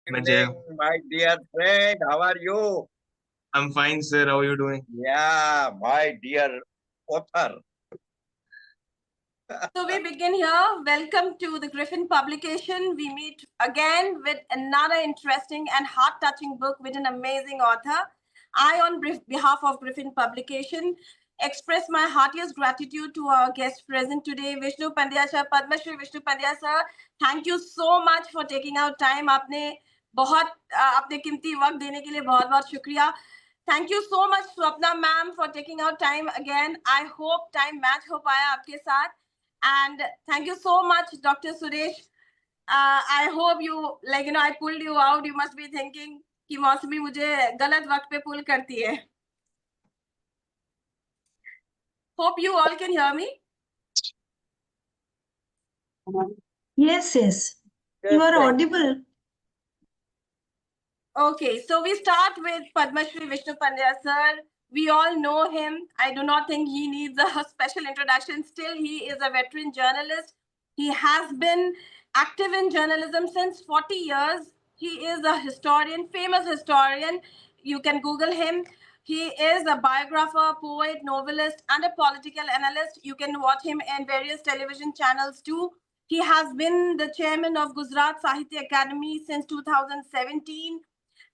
Evening, my dear friend. How are you? I'm fine, sir. How are you doing? Yeah, my dear author. So we begin here. Welcome to the Griffin publication. We meet again with another interesting and heart-touching book with an amazing author. I, on behalf of Griffin publication, express my heartiest gratitude to our guest present today, Vishnu Pandya sir, Padma Shri Vishnu Pandya sir. Thank you so much for taking out time. आपने बहुत अपने कीमती वक्त देने के लिए बहुत-बहुत शुक्रिया. Thank you so much, Swapna ma'am, for taking out time again. I hope time match हो पाया आपके साथ. And thank you so much, Dr. Suresh. I hope you, I pulled you out. You must be thinking कि मौसमी मुझे गलत वक्त पे pull करती है. Hope you all can hear me. Yes. You are audible. Okay, so we start with Padma Shri Vishnu Pandya sir. We all know him. I do not think he needs a special introduction. Still, he is a veteran journalist. He has been active in journalism since 40 years. He is a historian, famous historian. You can Google him. He is a biographer, poet, novelist, and a political analyst. You can watch him in various television channels too. He has been the chairman of Gujarat Sahitya Academy since 2017,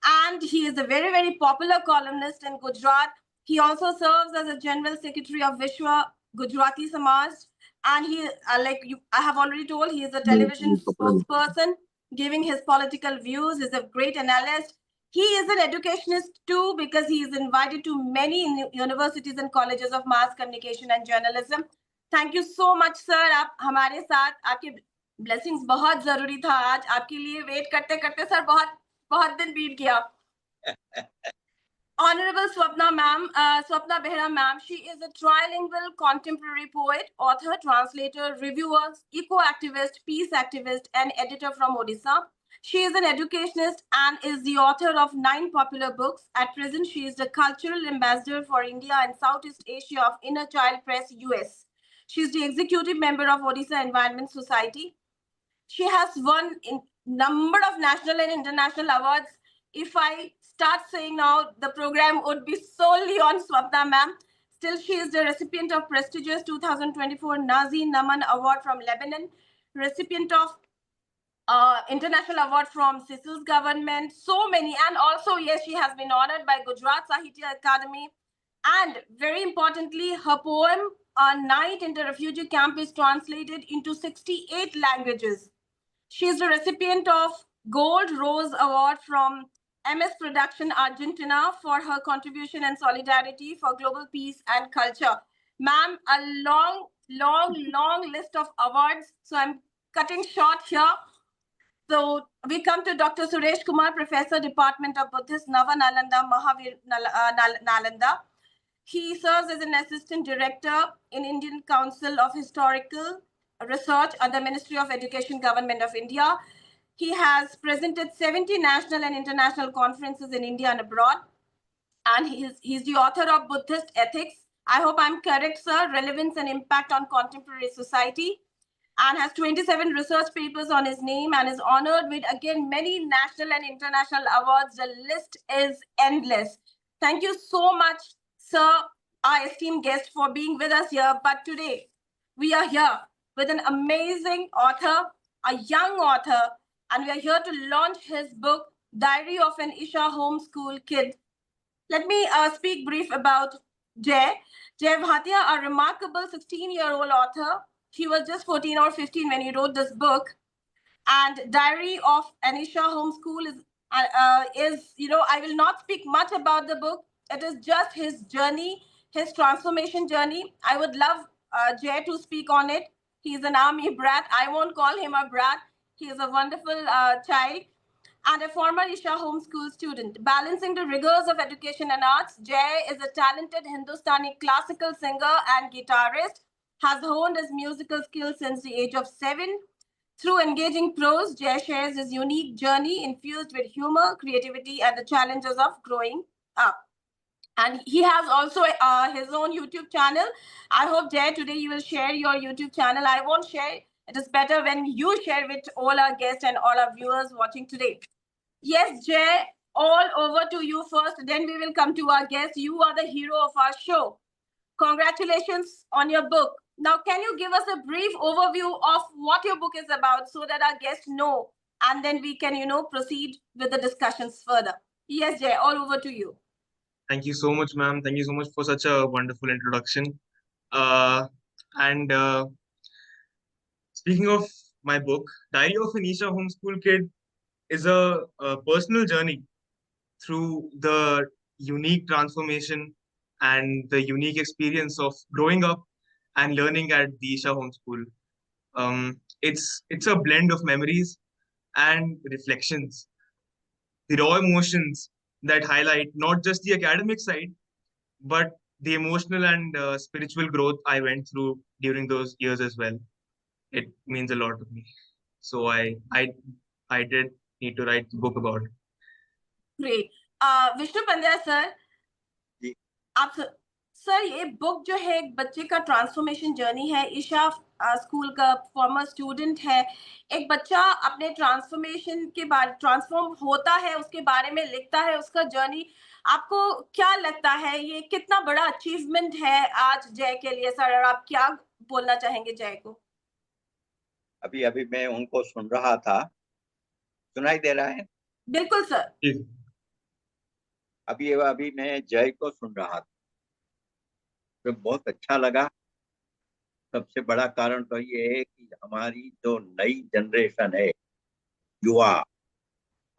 and he is a very, very popular columnist in Gujarat. He also serves as a general secretary of Vishwa Gujarati Samaj, and he, I have already told, he is a television spokesperson, giving his political views. He's a great analyst. He is an educationist too, because he is invited to many universities and colleges of mass communication and journalism. Thank you so much, sir. आप हमारे साथ, आपके blessings बहुत जरूरी था आज. आपके लिए wait करते करते सर बहुत दिन बीत गया. Honorable Swapna Behra ma'am, she is a trilingual contemporary poet, author, translator, reviewer, eco-activist, peace activist, and editor from Odisha. She is an educationist and is the author of 9 popular books. At present, she is the cultural ambassador for India and Southeast Asia of Inner Child Press, US. She is the executive member of Odisha Environment Society. She has won a number of national and international awards. If I start saying now, the program would be solely on Swapna ma'am. Still, she is the recipient of prestigious 2024 Nazi Naman Award from Lebanon, recipient of international award from Sissel's government, so many. And also, yes, she has been honored by Gujarat Sahitya Academy. And very importantly, her poem, A Night in the Refugee Camp, is translated into 68 languages. She is the recipient of Gold Rose Award from MS Production Argentina for her contribution and solidarity for global peace and culture. Ma'am, a long list of awards. So I'm cutting short here. So we come to Dr. Suresh Kumar, Professor, Department of Buddhist, Nava Nalanda, Mahavir Nalanda. He serves as an assistant director in Indian Council of Historical Research under Ministry of Education, Government of India. He has presented 70 national and international conferences in India and abroad. And he's the author of Buddhist Ethics. I hope I'm correct, sir. Relevance and Impact on Contemporary Society. And has 27 research papers on his name and is honored with, again, many national and international awards. The list is endless. Thank you so much, sir, our esteemed guest, for being with us here. But today, we are here with an amazing author, a young author, and we are here to launch his book, Diary of an Isha Homeschool Kid. Let me speak brief about Jay. Jay Bhatia, a remarkable 16-year-old author. He was just 14 or 15 when he wrote this book. And Diary of an Isha Homeschool is, I will not speak much about the book. It is just his journey, his transformation journey. I would love Jay to speak on it. He's an army brat. I won't call him a brat. He is a wonderful child and a former Isha homeschool student. Balancing the rigors of education and arts, Jay is a talented Hindustani classical singer and guitarist, has honed his musical skills since the age of 7. Through engaging prose, Jay shares his unique journey infused with humor, creativity, and the challenges of growing up. And he has also his own YouTube channel. I hope, Jay, today you will share your YouTube channel. I won't share. It is better when you share with all our guests and all our viewers watching today. Yes, Jay, all over to you first, then we will come to our guest. You are the hero of our show. Congratulations on your book. Now, can you give us a brief overview of what your book is about so that our guests know, and then we can, proceed with the discussions further? Yes, Jay, all over to you. Thank you so much, ma'am. Thank you so much for such a wonderful introduction. And Speaking of my book, Diary of an Isha Homeschool Kid is a personal journey through the unique transformation and the unique experience of growing up and learning at the Isha Homeschool. It's a blend of memories and reflections, the raw emotions that highlight not just the academic side, but the emotional and spiritual growth I went through during those years as well. It means a lot to me. So I did need to write a book about it. Great. Vishnu Pandya sir, ji. आप sir ये book जो है एक बच्चे का transformation journey है। Isha school का farmer student है। एक बच्चा अपने ट्रांसफॉर्मेशन के बारे ट्रांसफॉर्म होता है, उसके बारे में लिखता है, उसका जर्नी। आपको क्या लगता है ये कितना बड़ा अचीवमेंट है आज जय के लिए सर, और आप क्या बोलना चाहेंगे जय को? अभी अभी मैं उनको सुन रहा था, सुनाई दे रहा है? बिल्कुल सर। जी। अभी मैं जय को सुन रहा था, तो बहुत अच्छा लगा। सबसे बड़ा कारण तो ये है कि हमारी जो नई जनरेशन है, युवा,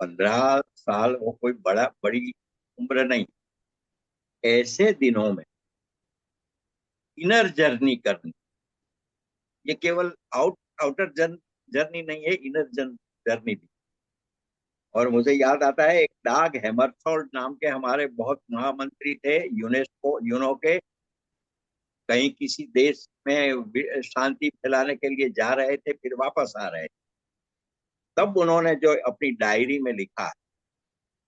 15 साल वो कोई बड़ी उम्र नहीं। ऐसे दिनों में इनर जर्नी करनी, ये केवल आउटर जर्नी नहीं है, इनर जर्नी भी। और मुझे याद आता है, एक डाग हैमरशोल्ड नाम के हमारे बहुत महामंत्री थे यूनो के। कहीं किसी देश में शांति फैलाने के लिए जा रहे थे, फिर वापस आ रहे थे। तब उन्होंने जो अपनी डायरी में लिखा,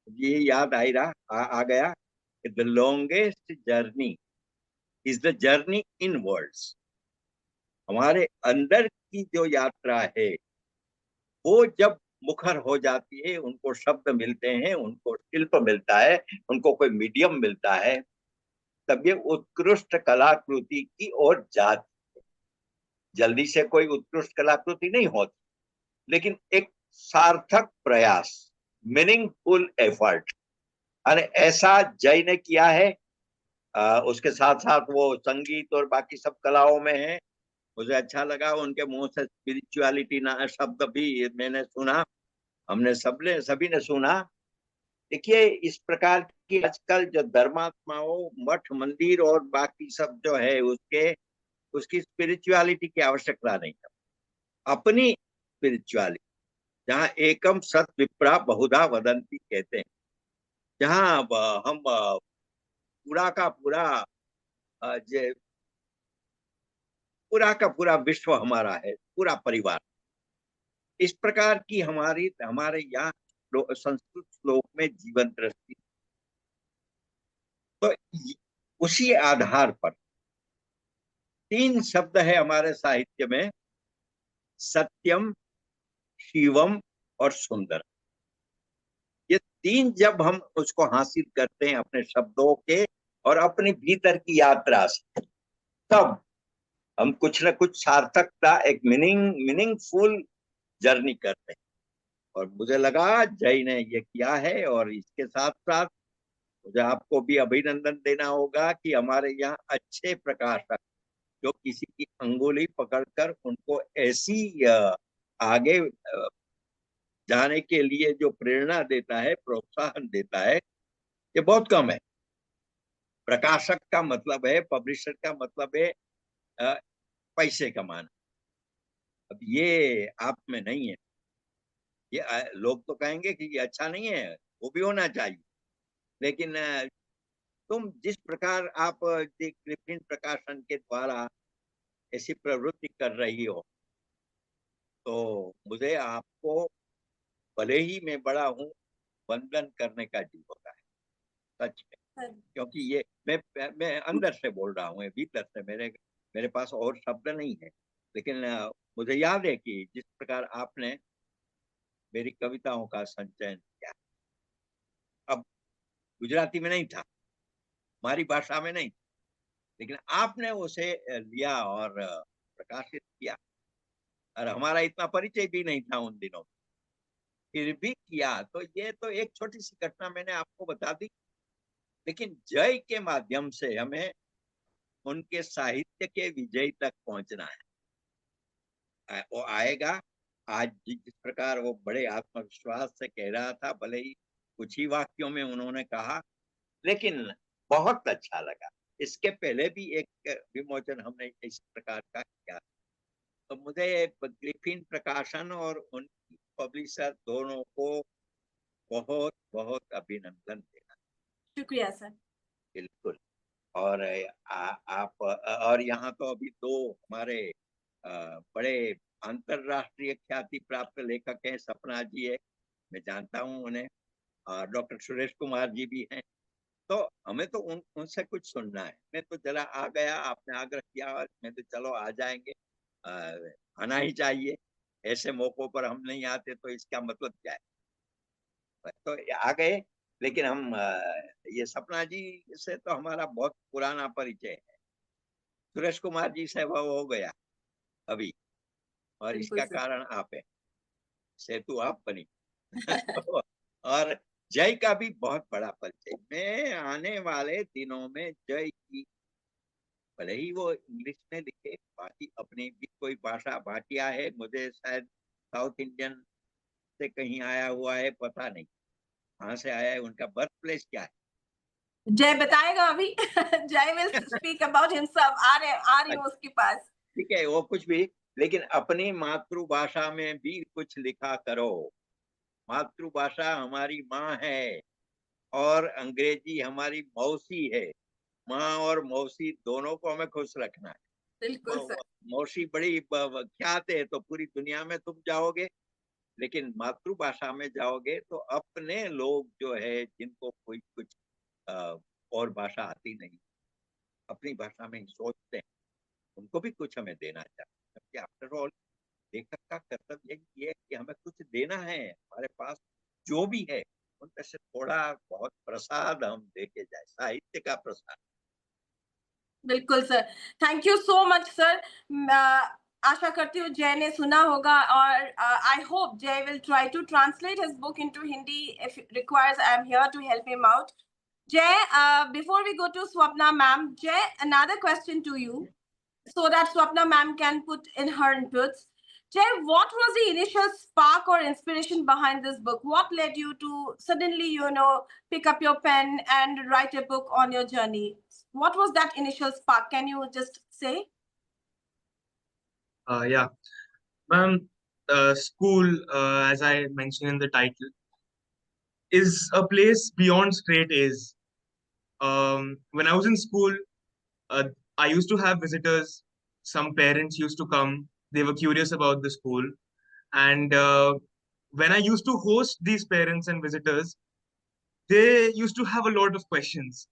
ये याद आ गया कि the longest journey is the journey in worlds. हमारे अंदर की जो यात्रा है, वो जब मुखर हो जाती है, उनको शब्द मिलते हैं, उनको शिल्प मिलता है, उनको कोई मीडियम मिलता है, तब ये उत्कृष्ट कलाकृति की ओर जाती है। जल्दी से कोई उत्कृष्ट कलाकृति नहीं होती, लेकिन एक सार्थक प्रयास, मीनिंगफुल एफर्ट, और ऐसा जय ने किया है। उसके साथ साथ वो संगीत और बाकी सब कलाओं में है। मुझे अच्छा लगा उनके मुंह से स्पिरिचुअलिटी ना शब्द भी मैंने सुना, हमने सभी ने सुना। देखिए, इस प्रकार की आजकल जो धर्मात्माओं, मठ मंदिर और बाकी सब जो है, उसकी स्पिरिचुअलिटी की आवश्यकता नहीं है। अपनी स्पिरिचुअलिटी, जहाँ एकम सत विप्रा बहुधा वदंती कहते हैं, जहाँ हम पूरा का पूरा विश्व हमारा है, पूरा परिवार। इस प्रकार की हमारे यहाँ संस्कृत श्लोक में जीवन दृष्टि। तो उसी आधार पर 3 शब्द है हमारे साहित्य में, सत्यम, शिवम और सुंदर। ये 3 जब हम उसको हासिल करते हैं अपने शब्दों के और अपने भीतर की यात्रा से, तब हम कुछ न कुछ सार्थकता, एक मीनिंगफुल जर्नी करते हैं। और मुझे लगा जय ने ये किया है। और इसके साथ साथ मुझे आपको भी अभिनंदन देना होगा कि हमारे यहाँ अच्छे प्रकाशक, जो किसी की अंगुली पकड़कर उनको ऐसी आगे जाने के लिए जो प्रेरणा देता है, प्रोत्साहन देता है, ये बहुत कम है। प्रकाशक का मतलब है, पब्लिशर का मतलब है पैसे कमाना। अब ये आप में नहीं है। ये लोग तो कहेंगे कि ये अच्छा नहीं है, वो भी होना चाहिए, लेकिन तुम जिस प्रकार आप ग्रिफिन प्रकाशन के द्वारा ऐसी प्रवृत्ति कर रही हो, तो मुझे आपको, भले ही मैं बड़ा हूँ, वंदन करने का जी होता है, सच में। क्योंकि ये मैं अंदर से बोल रहा हूँ, भीतर से, मेरे पास और शब्द नहीं है। लेकिन मुझे याद है कि जिस प्रकार आपने मेरी कविताओं का संचयन किया, गुजराती में नहीं था, हमारी भाषा में नहीं, लेकिन आपने उसे लिया और प्रकाशित किया, और हमारा इतना परिचय भी नहीं था उन दिनों, फिर भी किया। तो ये तो एक छोटी सी घटना मैंने आपको बता दी, लेकिन जय के माध्यम से हमें उनके साहित्य के विजय तक पहुंचना है। वो आएगा। आज जिस प्रकार वो बड़े आत्मविश्वास से कह रहा था, भले ही कुछ ही वाक्यों में उन्होंने कहा, लेकिन बहुत अच्छा लगा। इसके पहले भी एक विमोचन हमने इस प्रकार का किया, तो मुझे ग्रिफिन प्रकाशन और उनकी पब्लिशर दोनों को बहुत बहुत अभिनंदन देना। शुक्रिया सर। बिल्कुल। और आप और यहाँ तो अभी दो हमारे बड़े अंतरराष्ट्रीय ख्याति प्राप्त लेखक हैं, सपना जी है, मैं जानता हूँ उन्हें, डॉक्टर सुरेश कुमार जी भी हैं। तो हमें तो उनसे कुछ सुनना है। मैं तो जरा आ गया, आपने आग्रह किया और मैं तो चलो आ जाएंगे, आना ही चाहिए। ऐसे मौकों पर हम नहीं आते तो इसका मतलब क्या है? तो आ गए, लेकिन हम ये सपना जी से तो हमारा बहुत पुराना परिचय है, सुरेश कुमार जी से वो हो गया अभी, और बिल्कुल इसका सर। कारण आप है, सेतु आप बनी। और जय का भी बहुत बड़ा परिचय। मैं आने वाले दिनों में जय की, भले ही वो इंग्लिश में लिखे, बाकी अपनी भी कोई भाषा, भाटिया है, मुझे शायद साउथ इंडियन से कहीं आया हुआ है, पता नहीं कहाँ से आया है, उनका बर्थ प्लेस क्या है। जय बताएगा अभी। जय विल स्पीक अबाउट हिमसेल्फ। आ रही हूँ उसके पास। ठीक है, वो कुछ भी, लेकिन अपनी मातृभाषा में भी कुछ लिखा करो। मातृभाषा हमारी माँ है और अंग्रेजी हमारी मौसी है। माँ और मौसी दोनों को हमें खुश रखना है। बिल्कुल सर। मौसी बड़ी ख्यात है तो पूरी दुनिया में तुम जाओगे, लेकिन मातृभाषा में जाओगे तो अपने लोग जो है, जिनको कोई कुछ और भाषा आती नहीं, अपनी भाषा में ही सोचते हैं, उनको भी कुछ हमें देना चाहिए। क्योंकि आफ्टर ऑल लेखक का कर्तव्य ये है कि हमें कुछ देना है, हमारे पास जो भी है उनमें से थोड़ा बहुत प्रसाद हम देके जाए, साहित्य का प्रसाद। बिल्कुल sir. Thank you so much sir. आशा करती हूँ जय ने सुना होगा, और I hope Jay will try to translate his book into Hindi if requires. I am here to help him out. Jay, before we go to Swapna ma'am, Jay, another question to you, so that Swapna ma'am can put in her inputs. Jay, what was the initial spark or inspiration behind this book? What led you to suddenly, pick up your pen and write a book on your journey? What was that initial spark? Can you just say? Yeah, ma'am, school, as I mentioned in the title, is a place beyond straight A's. When I was in school, uh, I used to have visitors. Some parents used to come. They were curious about the school. And when I used to host these parents and visitors, they used to have a lot of questions.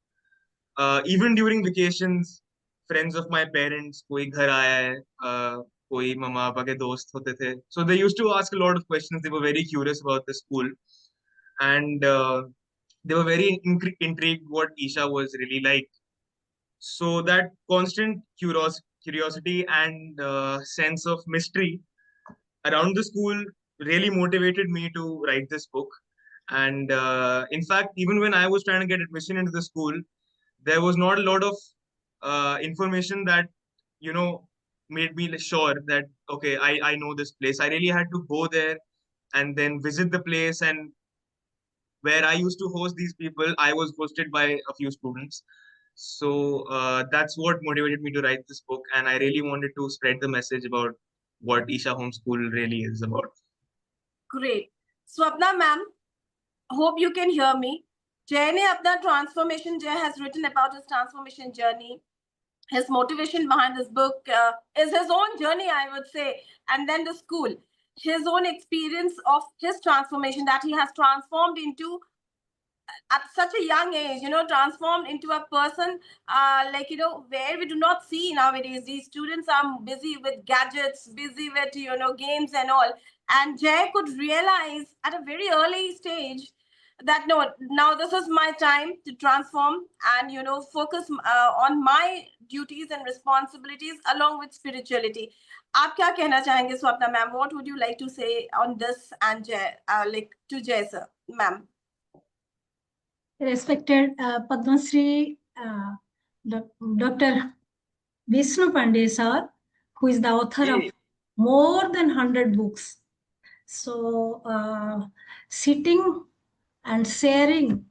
Even during vacations, friends of my parents, कोई घर आया है, कोई मम्मा पापा के दोस्त होते थे. So they used to ask a lot of questions. They were very curious about the school. And they were very intrigued what Isha was really like. So that constant curiosity and sense of mystery around the school really motivated me to write this book. And in fact, even when I was trying to get admission into the school, there was not a lot of information that you know made me sure that okay, I know this place. I really had to go there and then visit the place, and where I used to host these people, I was hosted by a few students. So that's what motivated me to write this book, and I really wanted to spread the message about what Isha Homeschool really is about. Great. Swapna ma'am, hope you can hear me. Jay ne apna transformation, Jay has written about his transformation journey. His motivation behind this book is his own journey, I would say, and then the school, his own experience of his transformation that he has transformed into at such a young age, transformed into a person where we do not see nowadays. These students are busy with gadgets, busy with, games and all. And Jay could realize at a very early stage that no, now this is my time to transform and focus on my duties and responsibilities along with spirituality. आप क्या कहना चाहेंगे Swapna ma'am? What would you like to say on this and Jay, like to Jay sir, ma'am? Respected Padma Shri Dr. Vishnu Pandey sir, who is the author of more than 100 books. So sitting and sharing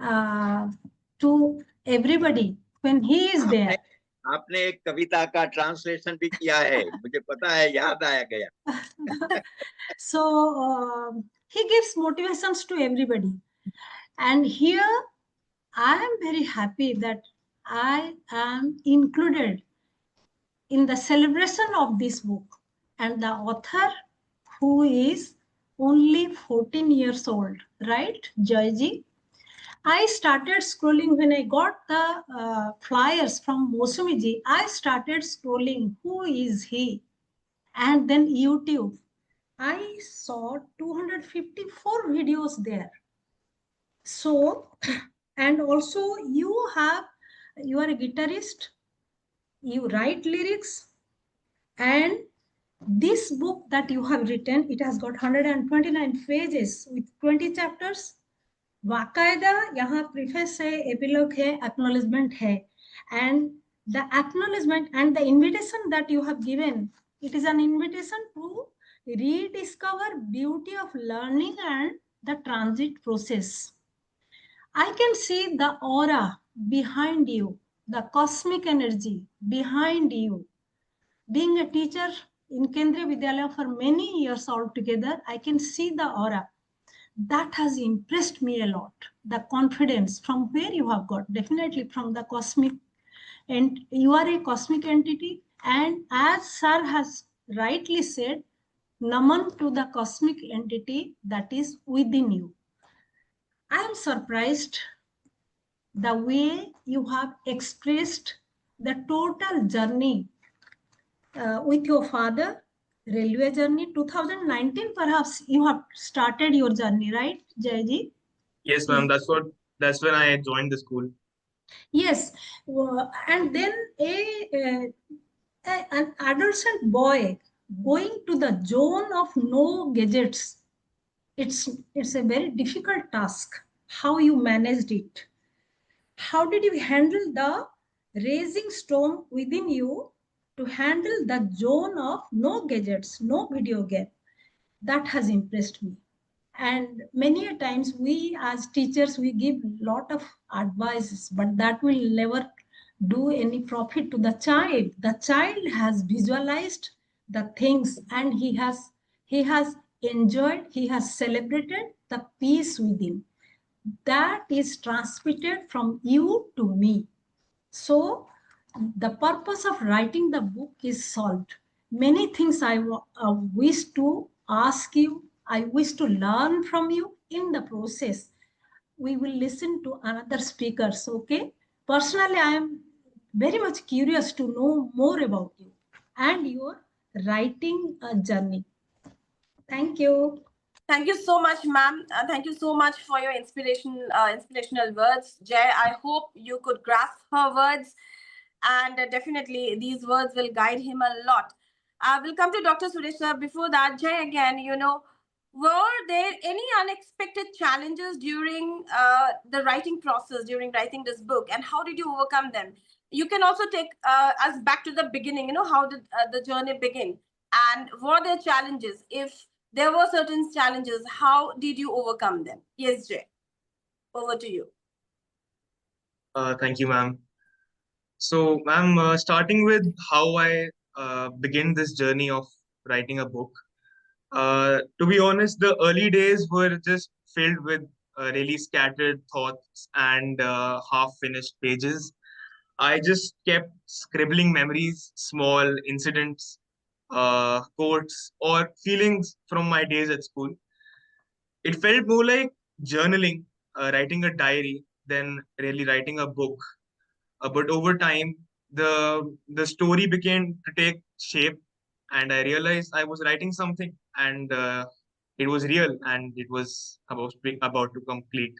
to everybody when he is there. आपने एक कविता का translation भी किया है, मुझे पता है, याद आया गया. So he gives motivations to everybody, and here I am very happy that I am included in the celebration of this book, and the author, who is only 14 years old, right, Joyji? I started scrolling when I got the flyers from Mosumiji. I started scrolling, who is he? And then YouTube. I saw 254 videos there. So, and also you are a guitarist, you write lyrics, and this book that you have written, it has got 129 pages with 20 chapters. बाकायदा यहाँ preface है, epilogue है, acknowledgement है, and the acknowledgement and the invitation that you have given, it is an invitation to rediscover beauty of learning and the transit process. I can see the aura behind you, the cosmic energy behind you. Being a teacher in Kendriya Vidyalaya for many years altogether, I can see the aura. That has impressed me a lot. The confidence from where you have got, definitely from the cosmic, and you are a cosmic entity. And as sir has rightly said, naman to the cosmic entity that is within you. I am surprised the way you have expressed the total journey with your father, railway journey. 2019 perhaps you have started your journey, right, Jayji? Yes, ma'am. That's when I joined the school. Yes, and then an adolescent boy going to the zone of no gadgets. It's a very difficult task. How you managed it? How did you handle the raging storm within you to handle the zone of no gadgets, no video game? That has impressed me. And many a times we as teachers, we give lot of advices, but that will never do any profit to the child. The child has visualized the things, and he has enjoyed, he has celebrated the peace within. That is transmitted from you to me. So the purpose of writing the book is solved. Many things I wish to ask you, I wish to learn from you in the process. We will listen to another speakers, okay? Personally, I am very much curious to know more about you and your writing journey. Thank you. Thank you so much, ma'am. Thank you so much for your inspirational words. Jay, I hope you could grasp her words, and definitely these words will guide him a lot. We'll come to Dr. Suresh sir. Before that, Jay, again, were there any unexpected challenges during the writing process, during writing this book, and how did you overcome them? You can also take us back to the beginning, how did the journey begin? And were there challenges? If there were certain challenges, how did you overcome them? Yes, Jay, over to you. Thank you, ma'am. So, ma'am, starting with how I began this journey of writing a book. To be honest, the early days were just filled with really scattered thoughts and half-finished pages. I just kept scribbling memories, small incidents, quotes, or feelings from my days at school. It felt more like journaling, writing a diary, than really writing a book. But over time, the story began to take shape, and I realized I was writing something, and it was real and it was about to complete.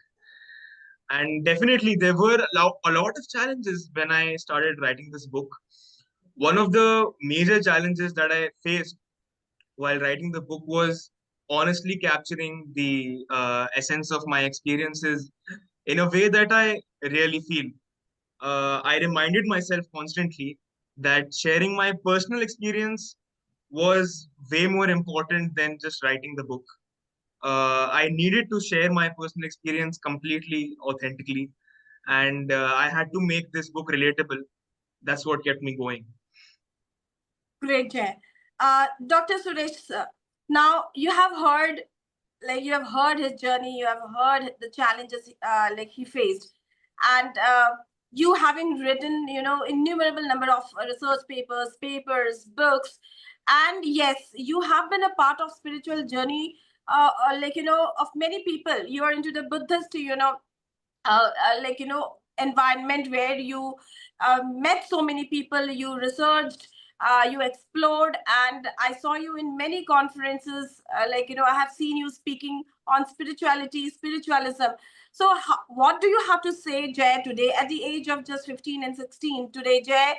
And definitely, there were a lot of challenges when I started writing this book. One of the major challenges that I faced while writing the book was honestly capturing the essence of my experiences in a way that I really feel. I reminded myself constantly that sharing my personal experience was way more important than just writing the book. I needed to share my personal experience completely authentically, and I had to make this book relatable. That's what kept me going. Great, Jay. Dr. Suresh, sir, now you have heard, his journey, you have heard the challenges he faced, and you having written, innumerable number of research papers, books, and yes, you have been a part of spiritual journey, of many people. You are into the Buddhist, environment where you met so many people, you researched, you explored, and I saw you in many conferences. I have seen you speaking on spirituality, spiritualism. So what do you have to say, Jay, today at the age of just 15 and 16? Today, Jay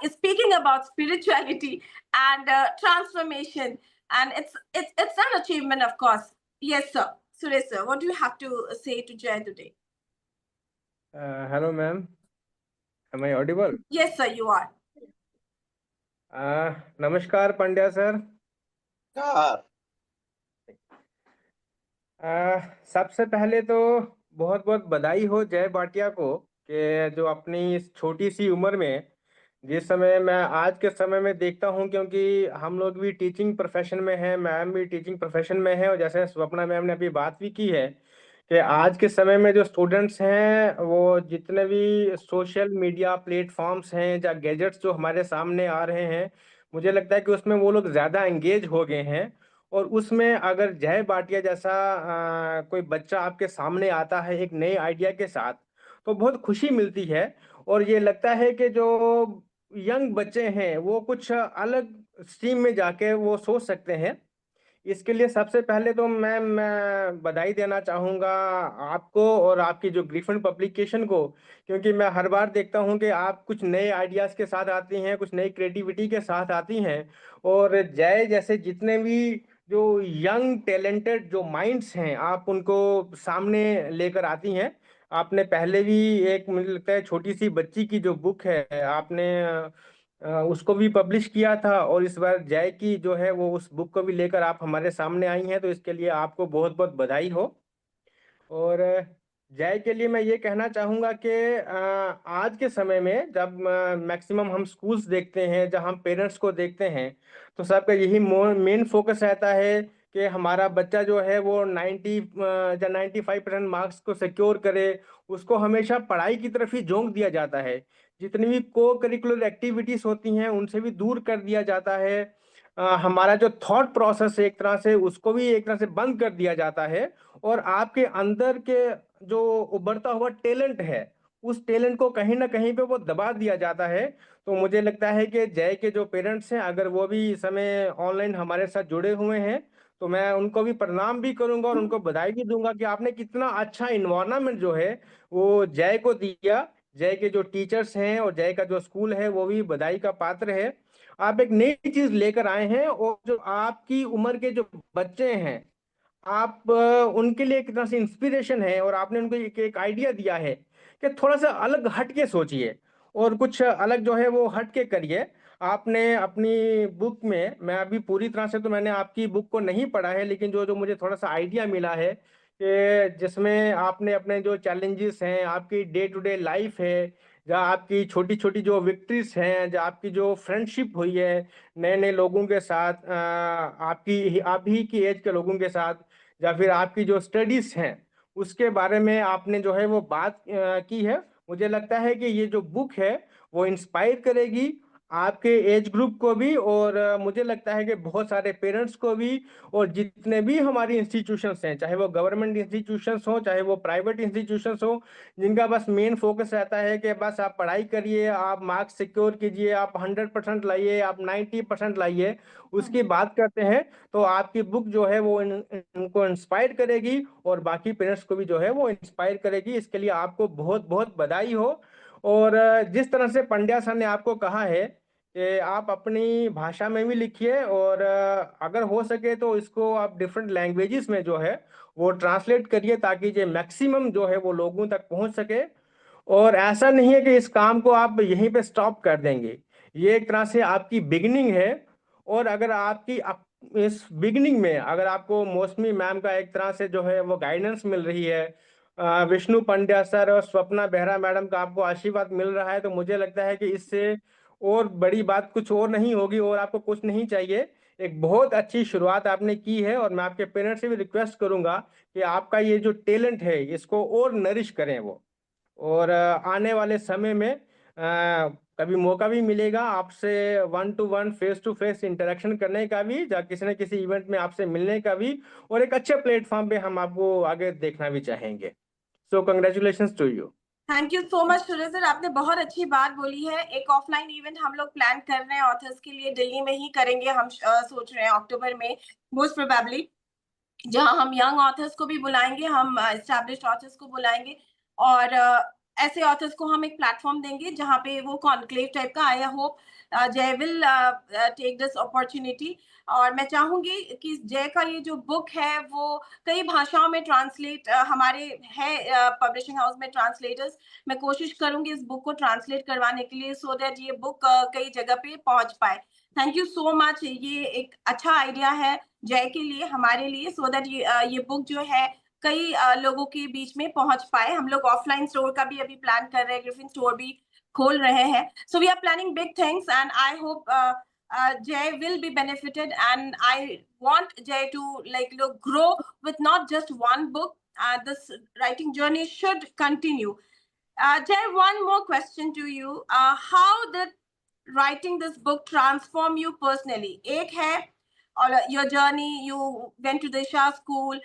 is speaking about spirituality and transformation, and it's an achievement, of course. Yes, sir. Suresh, sir, what do you have to say to Jay today? Hello, ma'am. Am I audible? Yes, sir, you are. नमस्कार Pandya sir. सबसे पहले तो बहुत बहुत बधाई हो जय भाटिया को कि जो अपनी इस छोटी सी उम्र में, जिस समय मैं आज के समय में देखता हूं, क्योंकि हम लोग भी टीचिंग प्रोफेशन में हैं, मैम भी टीचिंग प्रोफेशन में है, और जैसे स्वप्ना मैम ने अभी बात भी की है कि आज के समय में जो स्टूडेंट्स हैं वो जितने भी सोशल मीडिया प्लेटफॉर्म्स हैं या गैजेट्स जो हमारे सामने आ रहे हैं, मुझे लगता है कि उसमें वो लोग ज़्यादा एंगेज हो गए हैं। और उसमें अगर जय भाटिया जैसा कोई बच्चा आपके सामने आता है एक नए आइडिया के साथ, तो बहुत खुशी मिलती है। और ये लगता है कि जो यंग बच्चे हैं वो कुछ अलग स्ट्रीम में जाके वो सोच सकते हैं। इसके लिए सबसे पहले तो मैं बधाई देना चाहूँगा आपको और आपकी जो ग्रिफिन पब्लिकेशन को, क्योंकि मैं हर बार देखता हूँ कि आप कुछ नए आइडियाज़ के साथ आती हैं, कुछ नई क्रिएटिविटी के साथ आती हैं, और जय जैसे जितने भी जो यंग टैलेंटेड जो माइंड्स हैं आप उनको सामने लेकर आती हैं। आपने पहले भी एक, मुझे लगता है, छोटी सी बच्ची की जो बुक है आपने उसको भी पब्लिश किया था, और इस बार जय की जो है वो उस बुक को भी लेकर आप हमारे सामने आई हैं, तो इसके लिए आपको बहुत बहुत बधाई हो। और जय के लिए मैं ये कहना चाहूँगा कि आज के समय में जब मैक्सिमम हम स्कूल्स देखते हैं, जहाँ हम पेरेंट्स को देखते हैं, तो सबका यही मेन फोकस रहता है कि हमारा बच्चा जो है वो 90 या 95% मार्क्स को सिक्योर करे। उसको हमेशा पढ़ाई की तरफ ही झोंक दिया जाता है, जितनी भी को करिकुलर एक्टिविटीज होती हैं उनसे भी दूर कर दिया जाता है। हमारा जो थॉट प्रोसेस है एक तरह से उसको भी एक तरह से बंद कर दिया जाता है, और आपके अंदर के जो उभरता हुआ टैलेंट है उस टैलेंट को कहीं ना कहीं पे वो दबा दिया जाता है। तो मुझे लगता है कि जय के जो पेरेंट्स हैं अगर वो भी इस समय ऑनलाइन हमारे साथ जुड़े हुए हैं, तो मैं उनको भी प्रणाम भी करूंगा और उनको बधाई भी दूंगा कि आपने कितना अच्छा इन्वायरमेंट जो है वो जय को दिया। जय के जो टीचर्स हैं और जय का जो स्कूल है वो भी बधाई का पात्र है। आप एक नई चीज लेकर आए हैं, और जो आपकी उम्र के जो बच्चे हैं आप उनके लिए एक तरह से इंस्पिरेशन है, और आपने उनको एक आइडिया दिया है कि थोड़ा सा अलग हट के सोचिए और कुछ अलग जो है वो हट के करिए। आपने अपनी बुक में, मैं अभी पूरी तरह से तो मैंने आपकी बुक को नहीं पढ़ा है, लेकिन जो जो मुझे थोड़ा सा आइडिया मिला है कि जिसमें आपने अपने जो चैलेंजेस हैं, आपकी डे टू डे लाइफ है, जहाँ आपकी छोटी छोटी जो विक्ट्रीज हैं, जहाँ आपकी जो फ्रेंडशिप हुई है नए नए लोगों के साथ, आपकी आप ही की एज के लोगों के साथ, या फिर आपकी जो स्टडीज हैं उसके बारे में आपने जो है वो बात की है। मुझे लगता है कि ये जो बुक है वो इंस्पायर करेगी आपके एज ग्रुप को भी, और मुझे लगता है कि बहुत सारे पेरेंट्स को भी, और जितने भी हमारी इंस्टीट्यूशंस हैं, चाहे वो गवर्नमेंट इंस्टीट्यूशंस हो चाहे वो प्राइवेट इंस्टीट्यूशंस हो, जिनका बस मेन फोकस रहता है कि बस आप पढ़ाई करिए, आप मार्क्स सिक्योर कीजिए, आप 100% लाइए, आप 90% लाइए, उसकी बात करते हैं, तो आपकी बुक जो है वो इनको इंस्पायर करेगी और बाकी पेरेंट्स को भी जो है वो इंस्पायर करेगी। इसके लिए आपको बहुत बहुत बधाई हो। और जिस तरह से पंड्या सर ने आपको कहा है कि आप अपनी भाषा में भी लिखिए, और अगर हो सके तो इसको आप डिफरेंट लैंग्वेजेस में जो है वो ट्रांसलेट करिए, ताकि जो मैक्सिमम जो है वो लोगों तक पहुंच सके। और ऐसा नहीं है कि इस काम को आप यहीं पे स्टॉप कर देंगे, ये एक तरह से आपकी बिगिनिंग है। और अगर आपकी इस बिगिनिंग में अगर आपको मौसमी मैम का एक तरह से जो है वो गाइडेंस मिल रही है, विष्णु पंड्या सर और स्वप्ना बेहरा मैडम का आपको आशीर्वाद मिल रहा है, तो मुझे लगता है कि इससे और बड़ी बात कुछ और नहीं होगी, और आपको कुछ नहीं चाहिए। एक बहुत अच्छी शुरुआत आपने की है, और मैं आपके पेरेंट्स से भी रिक्वेस्ट करूंगा कि आपका ये जो टैलेंट है इसको और नरिश करें वो। और आने वाले समय में कभी मौका भी मिलेगा आपसे 1-to-1 फेस-टू-फेस इंटरेक्शन करने का भी, या किसी न किसी इवेंट में आपसे मिलने का भी, और एक अच्छे प्लेटफॉर्म पे हम आपको आगे देखना भी चाहेंगे। So congratulations to you. Thank you so much Surya sir, आपने बहुत अच्छी बात बोली है। एक ऑफलाइन इवेंट हम लोग प्लान कर रहे हैं ऑथर्स के लिए, दिल्ली में ही करेंगे। हम सोच रहे हैं अक्टूबर में मोस्ट प्रोबेबली, जहां हम यंग ऑथर्स को भी बुलाएंगे, हम एस्टैब्लिश्ड ऑथर्स को बुलाएंगे, और ऐसे ऑथर्स को हम एक प्लेटफॉर्म देंगे जहां पे वो कॉन्क्लेव टाइप का, आई hope Jay will take this opportunity. और मैं चाहूंगी कि जय का ये जो बुक है वो कई भाषाओं में ट्रांसलेट, हमारे है पब्लिशिंग हाउस में ट्रांसलेटर्स, मैं कोशिश करूंगी इस बुक को ट्रांसलेट करवाने के लिए, सो दैट ये बुक कई जगह पे पहुंच पाए। थैंक यू सो मच, ये एक अच्छा आइडिया है जय के लिए, हमारे लिए, सो दैट ये बुक जो है कई लोगों के बीच में पहुंच पाए। हम लोग ऑफलाइन स्टोर का भी अभी प्लान कर रहे हैं, ग्रिफिन स्टोर भी खोल रहे हैं। So we are planning big things, and I hope Jay will be benefited, and I want Jay to grow with not just one book. This writing journey should continue. Jay, one more question to you. How did writing this book transform you personally? एक है or your journey, you went to the Isha school,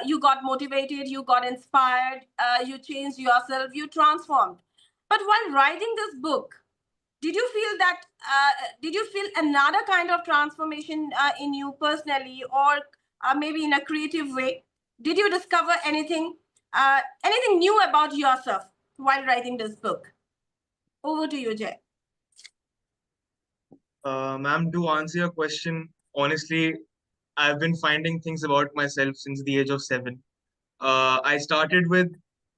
you got motivated, you got inspired, you changed yourself, you transformed. But while writing this book, did you feel that did you feel another kind of transformation in you personally, or maybe in a creative way? Did you discover anything new about yourself while writing this book? Over to you, Jay. Ma'am, to answer your question, honestly, I've been finding things about myself since the age of 7. I started with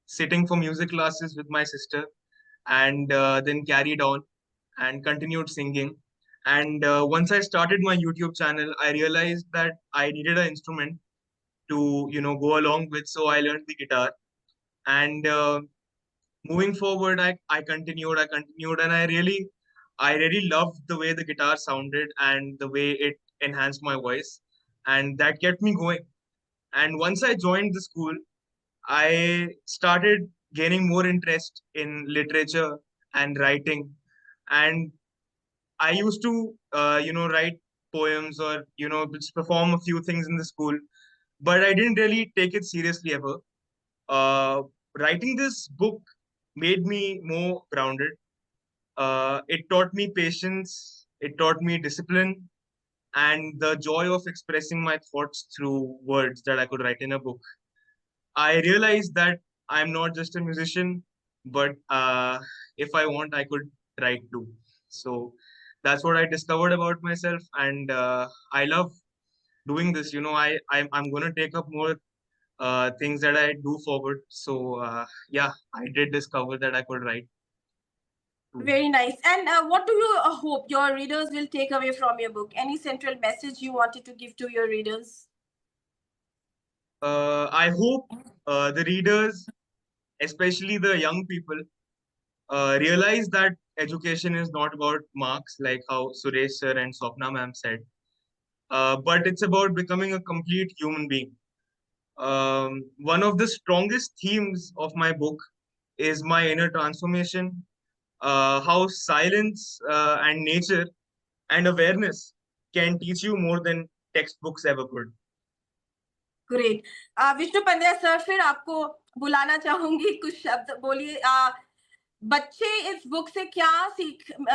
sitting for music classes with my sister, and then carried on and continued singing. And once I started my YouTube channel, I realized that I needed an instrument to, go along with. So I learned the guitar. And moving forward, I continued, and I really loved the way the guitar sounded and the way it enhanced my voice. And that kept me going. And once I joined the school, I started gaining more interest in literature and writing. And I used to, write poems, or, just perform a few things in the school, but I didn't really take it seriously ever. Uh, Writing this book made me more grounded. It taught me patience, it taught me discipline, and the joy of expressing my thoughts through words that I could write in a book. I realized that I'm not just a musician, but if I want, I could write too. So that's what I discovered about myself, and I love doing this. I'm gonna take up more things that I do forward. So yeah, I did discover that I could write too. Very nice. And what do you hope your readers will take away from your book? Any central message you wanted to give to your readers? I hope the readers, especially the young people, realize that education is not about marks, like how Suresh sir and Swapna ma'am said, but it's about becoming a complete human being. One of the strongest themes of my book is my inner transformation. how silence and nature and awareness can teach you more than textbooks ever could. Great. Vishnu Pandya sir, फिर आपको बुलाना चाहूंगी, कुछ शब्द बोलिए। बच्चे इस book से क्या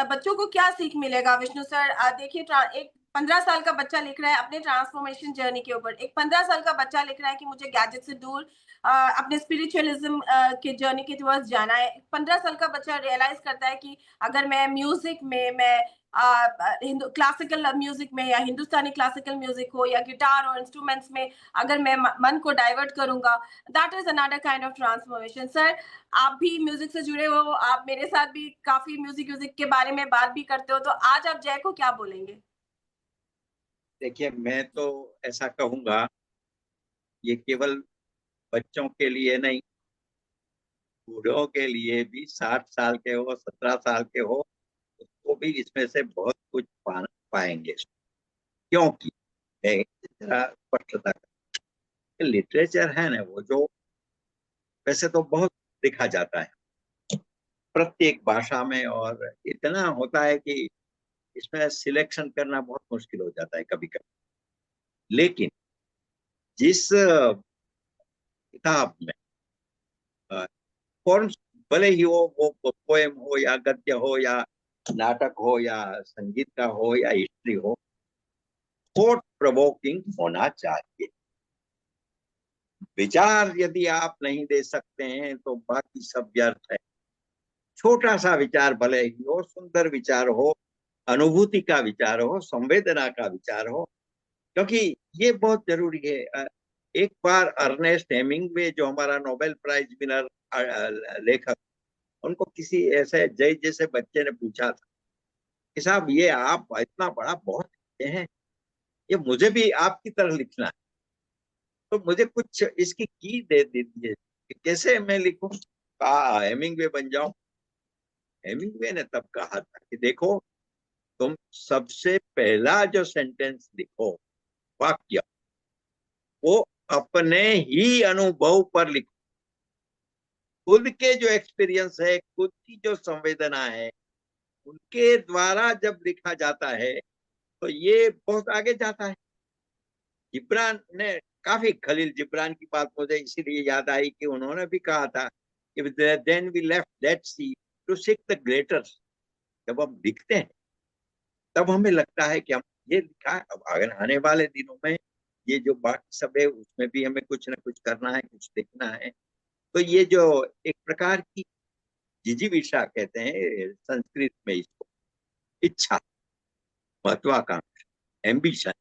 बच्चों को क्या सीख मिलेगा विष्णु सर? देखिए, एक 15 साल का बच्चा लिख रहा है अपने ट्रांसफॉर्मेशन जर्नी के ऊपर, एक 15 साल का बच्चा लिख रहा है कि मुझे गैजेट से दूर अपने स्पिरिचुअलिज्म के जर्नी के टुवर्ड्स जाना है। 15 साल का बच्चा रियलाइज करता है कि अगर मैं म्यूजिक में, मैं हिंदू क्लासिकल म्यूजिक में या हिंदुस्तानी क्लासिकल म्यूजिक हो या गिटार और इंस्ट्रूमेंट्स में अगर मैं मन को डाइवर्ट करूंगा, that is another kind of transformation. Sir, आप भी म्यूजिक से जुड़े हो, आप मेरे साथ भी काफी म्यूजिक के बारे में बात भी करते हो, तो आज आप जय को क्या बोलेंगे? देखिए, मैं तो ऐसा कहूंगा, ये केवल बच्चों के लिए नहीं, बूढ़ों के लिए भी, 60 साल के हो, 17 साल के हो, उसको भी इसमें से बहुत कुछ पाएंगे। क्योंकि जरा स्पष्टता, लिटरेचर है ना, वो जो वैसे तो बहुत लिखा जाता है प्रत्येक भाषा में, और इतना होता है कि इसमें सिलेक्शन करना बहुत मुश्किल हो जाता है कभी कभी। लेकिन जिस किताब में फॉर्म, भले ही वो पोएम हो या गद्य हो या नाटक हो या संगीत का हो या हिस्ट्री हो, थॉट प्रोवोकिंग होना चाहिए। विचार यदि आप नहीं दे सकते हैं तो बाकी सब व्यर्थ है। छोटा सा विचार भले ही हो, सुंदर विचार हो, अनुभूति का विचार हो, संवेदना का विचार हो, क्योंकि ये बहुत जरूरी है। एक बार अर्नेस्ट हेमिंग्वे, जो हमारा नोबेल प्राइज विनर लेखक, उनको किसी ऐसे जय जैसे बच्चे ने पूछा था कि साहब, ये आप इतना बड़ा बहुत लिखते हैं, ये मुझे भी आपकी तरह लिखना है, तो मुझे कुछ इसकी की दे दीजिए कि कैसे मैं लिखूं, कहा हेमिंग्वे बन जाऊं। हेमिंग्वे ने तब कहा था कि देखो, तुम सबसे पहला जो सेंटेंस लिखो, वाक्य, वो अपने ही अनुभव पर लिखो। खुद के जो एक्सपीरियंस है, खुद की जो संवेदना है, उनके द्वारा जब लिखा जाता है तो ये बहुत आगे जाता है। जिब्रान ने, काफी, खलील जिब्रान की बात मुझे इसीलिए याद आई कि उन्होंने भी कहा था कि then we left that sea to seek the greaters. जब हम लिखते हैं तब हमें लगता है कि हम ये लिखा है, अब अगर आने वाले दिनों में ये जो बाकी सब है उसमें भी हमें कुछ ना कुछ करना है, कुछ लिखना है। तो ये जो एक प्रकार की जिजीविषा कहते हैं संस्कृत में इसको, इच्छा, महत्वाकांक्षा, एम्बिशन,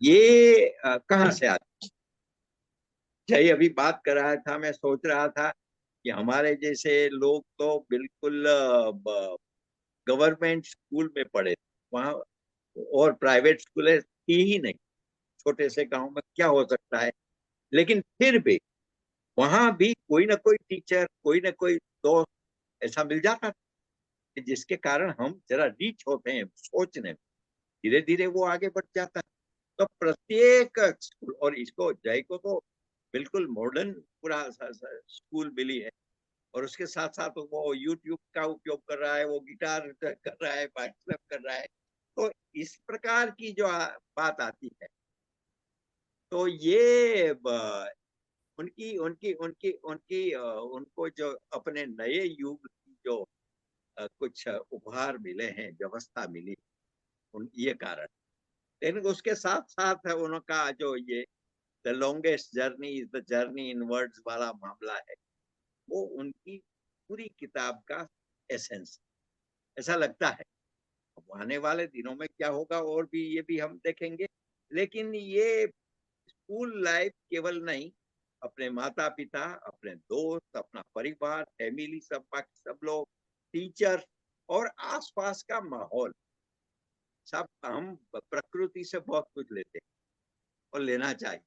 ये कहाँ से आती है? जय अभी बात कर रहा था, मैं सोच रहा था कि हमारे जैसे लोग तो बिल्कुल गवर्नमेंट स्कूल में पढ़े, वहाँ और प्राइवेट स्कूलें थी ही नहीं। छोटे से गांव में क्या हो सकता है, लेकिन फिर भी वहां भी कोई ना कोई टीचर, कोई ना कोई दोस्त ऐसा मिल जाता था कि जिसके कारण हम जरा रीच होते हैं सोचने में, धीरे धीरे वो आगे बढ़ जाता है। तो प्रत्येक स्कूल, और इसको, जय को तो बिल्कुल मॉडर्न पूरा स्कूल मिली है, और उसके साथ साथ वो यूट्यूब का उपयोग कर रहा है, वो गिटार कर रहा है, व्हाट्सएप कर रहा है। तो इस प्रकार की जो बात आती है, तो ये उनकी उनकी उनकी उनकी उनको जो अपने नए युग की जो कुछ उपहार मिले हैं, व्यवस्था मिली, ये कारण। लेकिन उसके साथ साथ है उनका जो ये the longest journey is the journey in words वाला मामला है, वो उनकी पूरी किताब का एसेंस, ऐसा लगता है। अब आने वाले दिनों में क्या होगा और भी, ये भी हम देखेंगे। लेकिन ये स्कूल लाइफ केवल नहीं, अपने माता पिता, अपने दोस्त, अपना परिवार, फैमिली, सब बाकी सब लोग, टीचर और आसपास का माहौल, सब हम प्रकृति से बहुत कुछ लेते हैं और लेना चाहिए।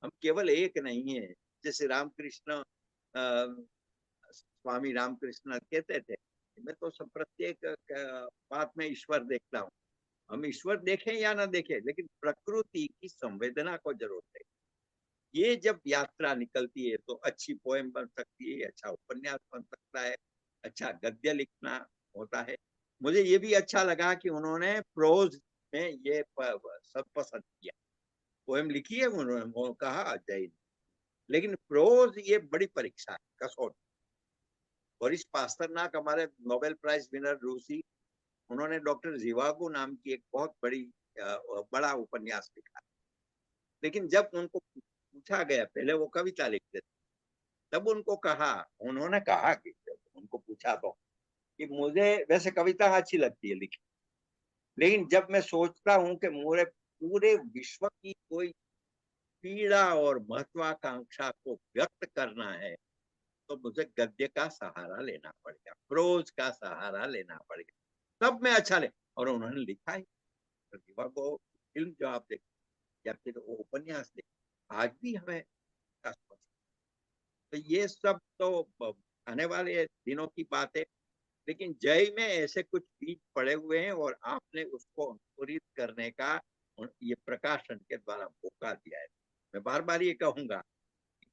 हम केवल एक नहीं है, जैसे रामकृष्ण, स्वामी रामकृष्ण कहते थे, मैं तो सब प्रत्येक बात में ईश्वर देखता हूँ। हम ईश्वर देखें या ना देखें, लेकिन प्रकृति की संवेदना को जरूर देखें। ये जब यात्रा निकलती है तो अच्छी पोएम बन सकती है, अच्छा उपन्यास बन सकता है, अच्छा गद्य लिखना होता है। मुझे ये भी अच्छा लगा कि उन्होंने प्रोज में ये सब पसंद किया। पोएम लिखी है उन्होंने, वो कहा अजय, लेकिन प्रोज ये बड़ी परीक्षा है, कसौटी। बोरिस पास्तरनाक हमारे नोबेल प्राइज विनर रूसी, उन्होंने डॉक्टर जीवागो नाम की एक बहुत बड़ा उपन्यास लिखा, लेकिन जब उनको पूछा गया, पहले वो कविता लिखते थे, तब उन्होंने कहा कि जब उनको पूछा तो कि मुझे वैसे कविता अच्छी लगती है लिखी, लेकिन जब मैं सोचता हूँ कि मुझे पूरे विश्व की कोई पीड़ा और महत्वाकांक्षा को व्यक्त करना है, तो मुझे गद्य का सहारा लेना पड़ेगा, प्रोज का सहारा लेना पड़ेगा, तब मैं अच्छा ले। और उन्होंने लिखा है, को फिल्म जो आप देख या फिर वो उपन्यास देख, आज भी हमें, तो ये सब तो आने वाले दिनों की बात है, लेकिन जय में ऐसे कुछ बीज पड़े हुए हैं और आपने उसको अंकुरित करने का ये प्रकाशन के द्वारा मौका दिया है। मैं बार बार ये कहूंगा,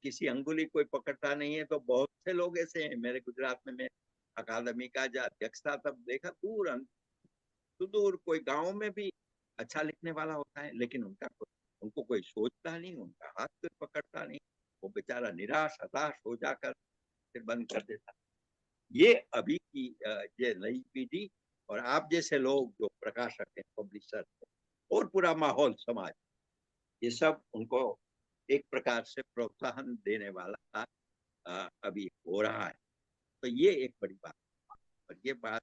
किसी अंगुली कोई पकड़ता नहीं है, तो बहुत से लोग ऐसे हैं। मेरे गुजरात में मैं अकादमी का जो अध्यक्ष था, तब देखा दूर कोई गांव में भी अच्छा लिखने वाला होता है, लेकिन उनको कोई सोचता नहीं, उनका हाथ कोई पकड़ता नहीं, वो बेचारा निराश हताश हो जाकर फिर बंद कर देता। ये अभी की ये नई पीढ़ी और आप जैसे लोग जो प्रकाशक हैं, पब्लिशर हैं, और पूरा माहौल समाज, ये सब उनको एक प्रकार से प्रोत्साहन देने वाला अभी हो रहा है। तो ये एक बड़ी बात है, और ये बात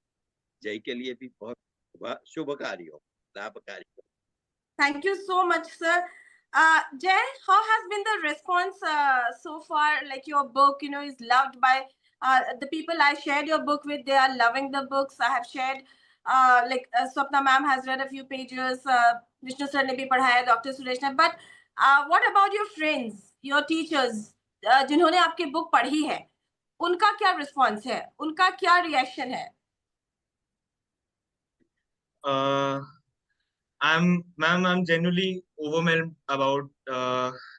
जय के लिए भी बहुत शुभकारी हो, लाभकारी हो। Thank you so much, sir. Jay, how has been the response so far? Like your book, is loved by the people I shared your book with. They are loving the books. I have shared, Swapna ma'am has read a few pages. Vishnu sir ne bhi padhaya, Dr. Suresh ne. But what about your friends, your teachers, जिन्होंने आपकी book पढ़ी है, उनका क्या response है, उनका क्या reaction है? I'm genuinely overwhelmed about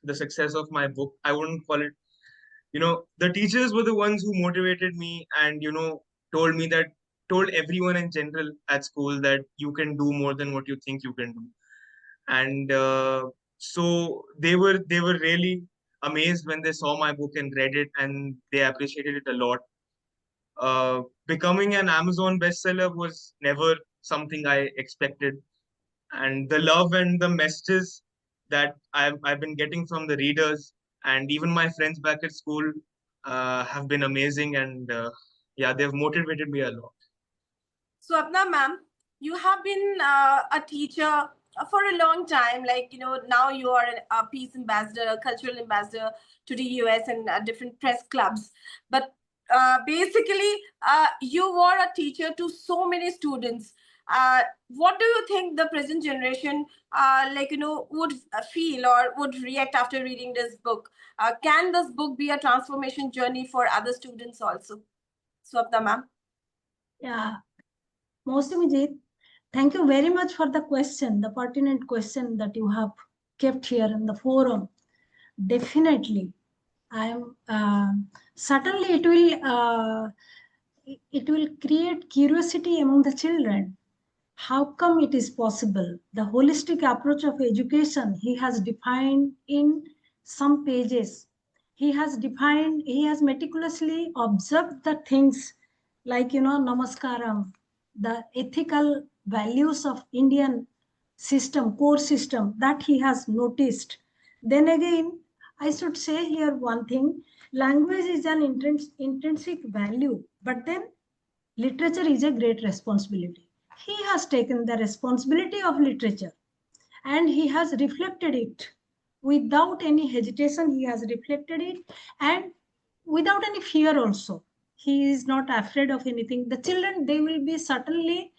the success of my book. I wouldn't call it, the teachers were the ones who motivated me and, told everyone in general at school that you can do more than what you think you can do. And so they were really amazed when they saw my book and read it, and they appreciated it a lot. Becoming an Amazon bestseller was never something I expected. And the love and the messages that I've been getting from the readers and even my friends back at school have been amazing, and they've motivated me a lot. Swapna ma'am, you have been a teacher for a long time. Now you are a peace ambassador, a cultural ambassador to the US and different press clubs. But basically, you were a teacher to so many students. What do you think the present generation, would feel or would react after reading this book? Can this book be a transformation journey for other students also? Swapna ma'am. Yeah. Mostimijit, thank you very much for the question, the pertinent question that you have kept here in the forum. Definitely, I am certainly it will create curiosity among the children. How come it is possible? The holistic approach of education he has defined in some pages. He has meticulously observed the things like, namaskaram, the ethical values of Indian system, core system that he has noticed. Then again, I should say here one thing, language is an intrinsic value, but then literature is a great responsibility. He has taken the responsibility of literature and he has reflected it without any hesitation. He has reflected it and without any fear also. He is not afraid of anything. The children, they will be certainly,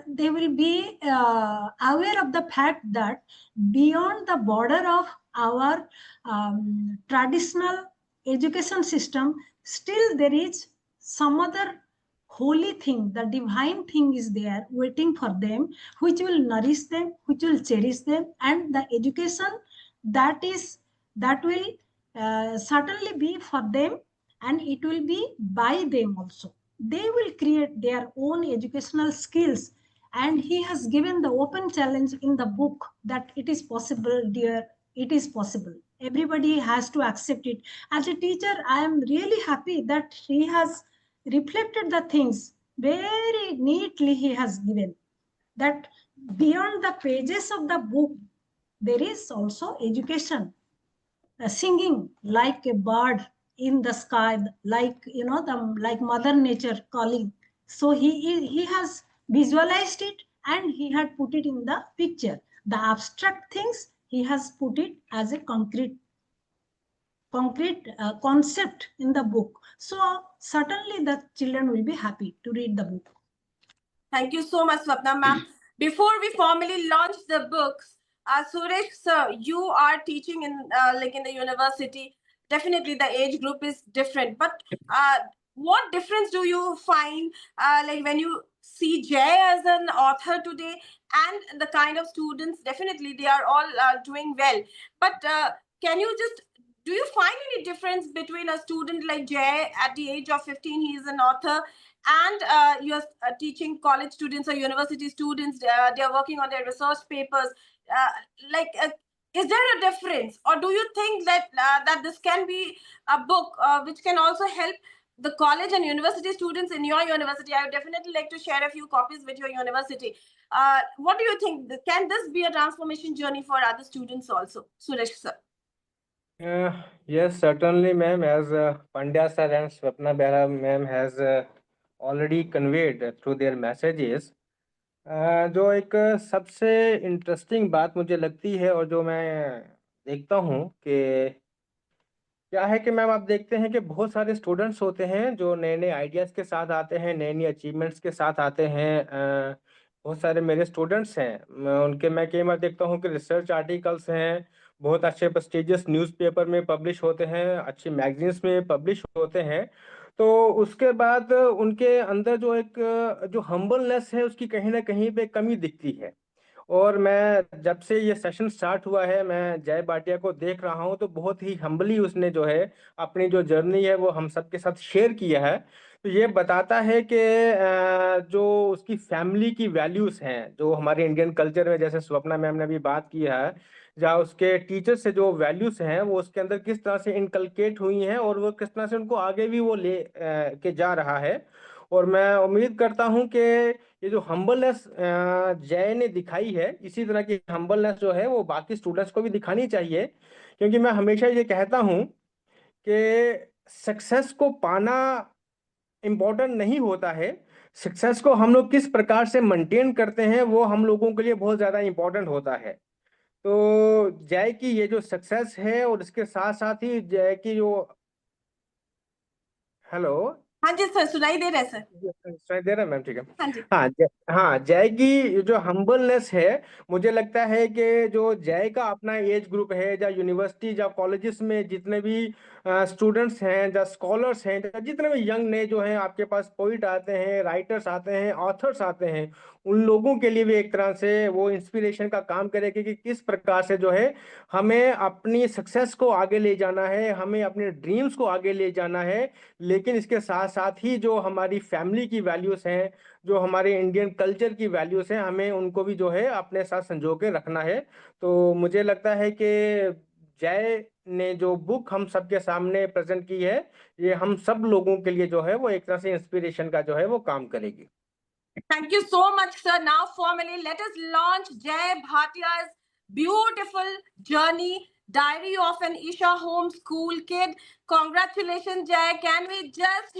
they will be aware of the fact that beyond the border of our traditional education system, still there is some other holy thing, the divine thing is there waiting for them, which will nourish them, which will cherish them, and the education that will certainly be for them, and it will be by them also. they will create their own educational skills. And he has given the open challenge in the book that it is possible, dear, it is possible. Everybody has to accept it. As a teacher, I am really happy that he has reflected the things very neatly. He has given that beyond the pages of the book, there is also education. Singing like a bird in the sky, like like Mother Nature calling. So he has visualized it and he had put it in the picture. The abstract things he has put it as a concrete concept in the book. So certainly the children will be happy to read the book. Thank you so much, Swapna ma'am. Before we formally launch the books, Suresh sir, you are teaching in in the university. Definitely, the age group is different. But what difference do you find, when you see Jay as an author today, and the kind of students? Definitely, they are all doing well. But can you just do you find any difference between a student like Jay at the age of 15? He is an author, and you're teaching college students or university students. They are working on their research papers. Is there a difference, or do you think that that this can be a book which can also help the college and university students in your university? I would definitely like to share a few copies with your university. What do you think? Can this be a transformation journey for other students also, Suresh sir? Yes, certainly, ma'am. As Pandya sir and Swapna Behra ma'am has already conveyed through their messages, जो एक सबसे interesting बात मुझे लगती है और जो मैं देखता हूँ कि क्या है कि मैम आप देखते हैं कि बहुत सारे स्टूडेंट्स होते हैं जो नए नए आइडियाज़ के साथ आते हैं, नई नई अचीवमेंट्स के साथ आते हैं। बहुत सारे मेरे स्टूडेंट्स हैं, मैं कई बार देखता हूँ कि रिसर्च आर्टिकल्स हैं, बहुत अच्छे प्रेस्टिजियस न्यूज़पेपर में पब्लिश होते हैं, अच्छी मैगजीन्स में पब्लिश होते हैं। तो उसके बाद उनके अंदर जो एक जो हम्बलनेस है उसकी कहीं ना कहीं पे कमी दिखती है। और मैं जब से ये सेशन स्टार्ट हुआ है, मैं जय भाटिया को देख रहा हूँ, तो बहुत ही हम्बली उसने जो है अपनी जो जर्नी है वो हम सबके साथ शेयर किया है। तो ये बताता है कि जो उसकी फैमिली की वैल्यूज़ हैं, जो हमारे इंडियन कल्चर में, जैसे स्वप्ना मैम ने भी बात की है, जहाँ उसके टीचर से जो वैल्यूज़ हैं वो उसके अंदर किस तरह से इनकलकेट हुई हैं और वो किस तरह से उनको आगे भी वो ले के जा रहा है। और मैं उम्मीद करता हूं कि ये जो हम्बलनेस जय ने दिखाई है, इसी तरह की हम्बलनेस जो है वो बाकी स्टूडेंट्स को भी दिखानी चाहिए। क्योंकि मैं हमेशा ये कहता हूं कि सक्सेस को पाना इम्पोर्टेंट नहीं होता है, सक्सेस को हम लोग किस प्रकार से मेंटेन करते हैं वो हम लोगों के लिए बहुत ज़्यादा इम्पोर्टेंट होता है। तो जय की ये जो सक्सेस है और इसके साथ साथ ही जय की जो हेलो, हाँ जी सर, सुनाई दे रहा है सर। सुनाई दे रहा है मैम? ठीक है। हाँ जी। हाँ, जय की जो हम्बलनेस है, मुझे लगता है कि जो जय का अपना एज ग्रुप है, या यूनिवर्सिटी या कॉलेजेस में जितने भी स्टूडेंट्स हैं या स्कॉलर्स हैं, या जितने भी यंग ने जो हैं, आपके पास पोइट आते हैं, राइटर्स आते हैं, ऑथर्स आते हैं, उन लोगों के लिए भी एक तरह से वो इंस्पिरेशन का काम करेगी कि किस प्रकार से जो है हमें अपनी सक्सेस को आगे ले जाना है, हमें अपने ड्रीम्स को आगे ले जाना है। लेकिन इसके साथ साथ ही जो हमारी फैमिली की वैल्यूज़ हैं, जो हमारे इंडियन कल्चर की वैल्यूज़ हैं, हमें उनको भी जो है अपने साथ संजो के रखना है। तो मुझे लगता है कि जय ने जो बुक हम सबके सामने प्रेजेंट की है, ये हम सब लोगों के लिए जो है वो एक तरह से इंस्पिरेशन का जो है वो काम करेगी। Thank you so much, sir. Now, formally, let us launch Jay Bhatia's beautiful journey, Diary of an Isha Homeschool Kid. Congratulations, Jay. Can we just,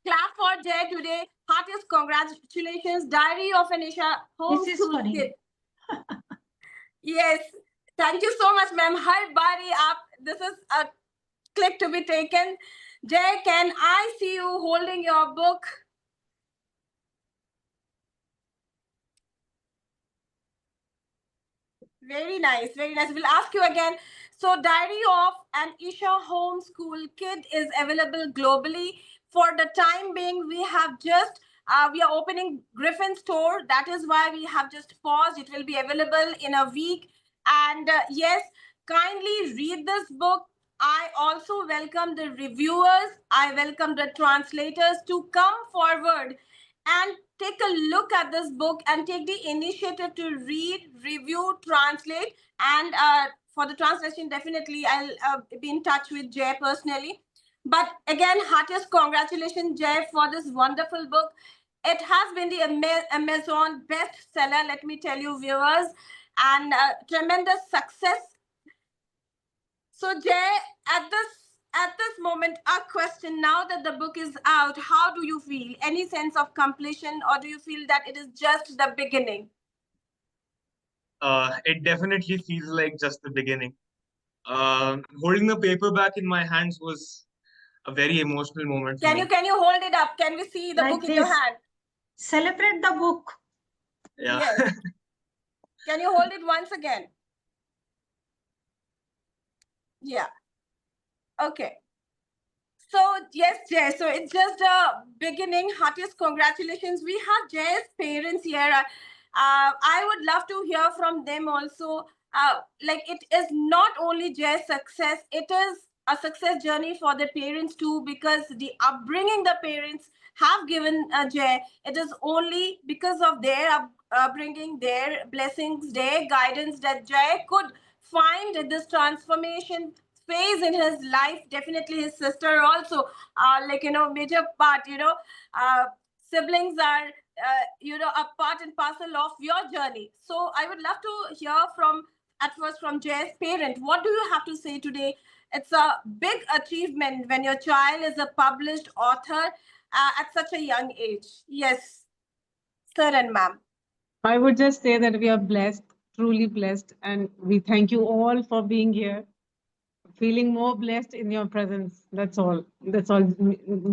clap for Jay today? Heartiest congratulations, Diary of an Isha Homeschool Kid. Yes. Thank you so much, ma'am. Har bari this is a click to be taken. Jay, can I see you holding your book? Very nice, very nice. We'll ask you again. So, Diary of an Isha Homeschool Kid is available globally. For the time being, we have just, we are opening Griffin store. That is why we have just paused. It will be available in a week. And yes, kindly read this book. I also welcome the reviewers, I welcome the translators to come forward and take a look at this book and take the initiative to read, review, translate. And for the translation, definitely I'll be in touch with Jay personally. But again, heartiest congratulations, Jay, for this wonderful book. It has been the Amazon bestseller, let me tell you, viewers, and tremendous success. So, Jay, at this moment, a question: now that the book is out, how do you feel? Any sense of completion, or do you feel that it is just the beginning? It definitely feels like just the beginning. Holding the paperback in my hands was a very emotional moment for me. Can you hold it up? Can we see the Like book in your this. hand? Celebrate the book. Yeah. Yes. Can you hold it once again? Yeah. Okay. So yes, Jay. So it's just a beginning. Heartiest congratulations. We have Jay's parents here. I would love to hear from them also. Like, it is not only Jay's success; it is a success journey for the parents too, because the upbringing the parents have given Jay, it is only because of their upbringing, their blessings, their guidance that Jay could find this transformation phase in his life. Definitely his sister also, like, major part, siblings are, a part and parcel of your journey. So I would love to hear from, at first, from Jay's parent. What do you have to say today? It's a big achievement when your child is a published author at such a young age. Yes, sir and ma'am. I would just say that we are blessed, truly blessed, and we thank you all for being here. Feeling more blessed in your presence. That's all. That's all.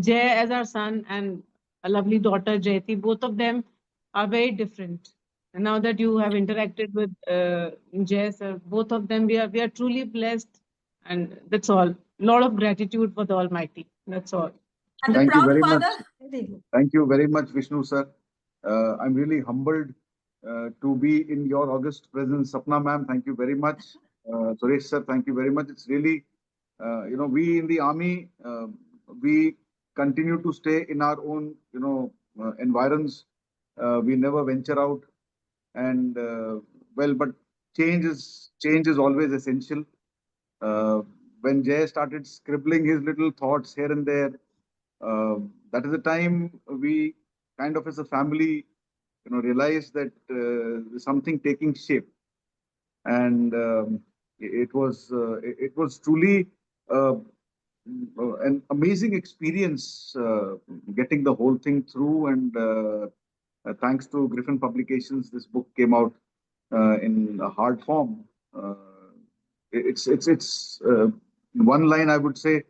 Jay as our son and a lovely daughter, Jayati, both of them are very different. And now that you have interacted with Jay, sir, both of them, we are truly blessed, and that's all. Lot of gratitude for the Almighty. That's all. And the Thank you proud very father. much. Very good. Thank you very much, Vishnu sir. I'm really humbled to be in your august presence. Sapna ma'am, thank you very much. Suresh sir, thank you very much. It's really, we in the army, we continue to stay in our own, environs. We never venture out. And but change is always essential. When Jay started scribbling his little thoughts here and there, that is the time we kind of as a family, realized that there's something taking shape. And it was truly an amazing experience getting the whole thing through. And thanks to Griffin Publications, this book came out in a hard form. It's in one line, I would say,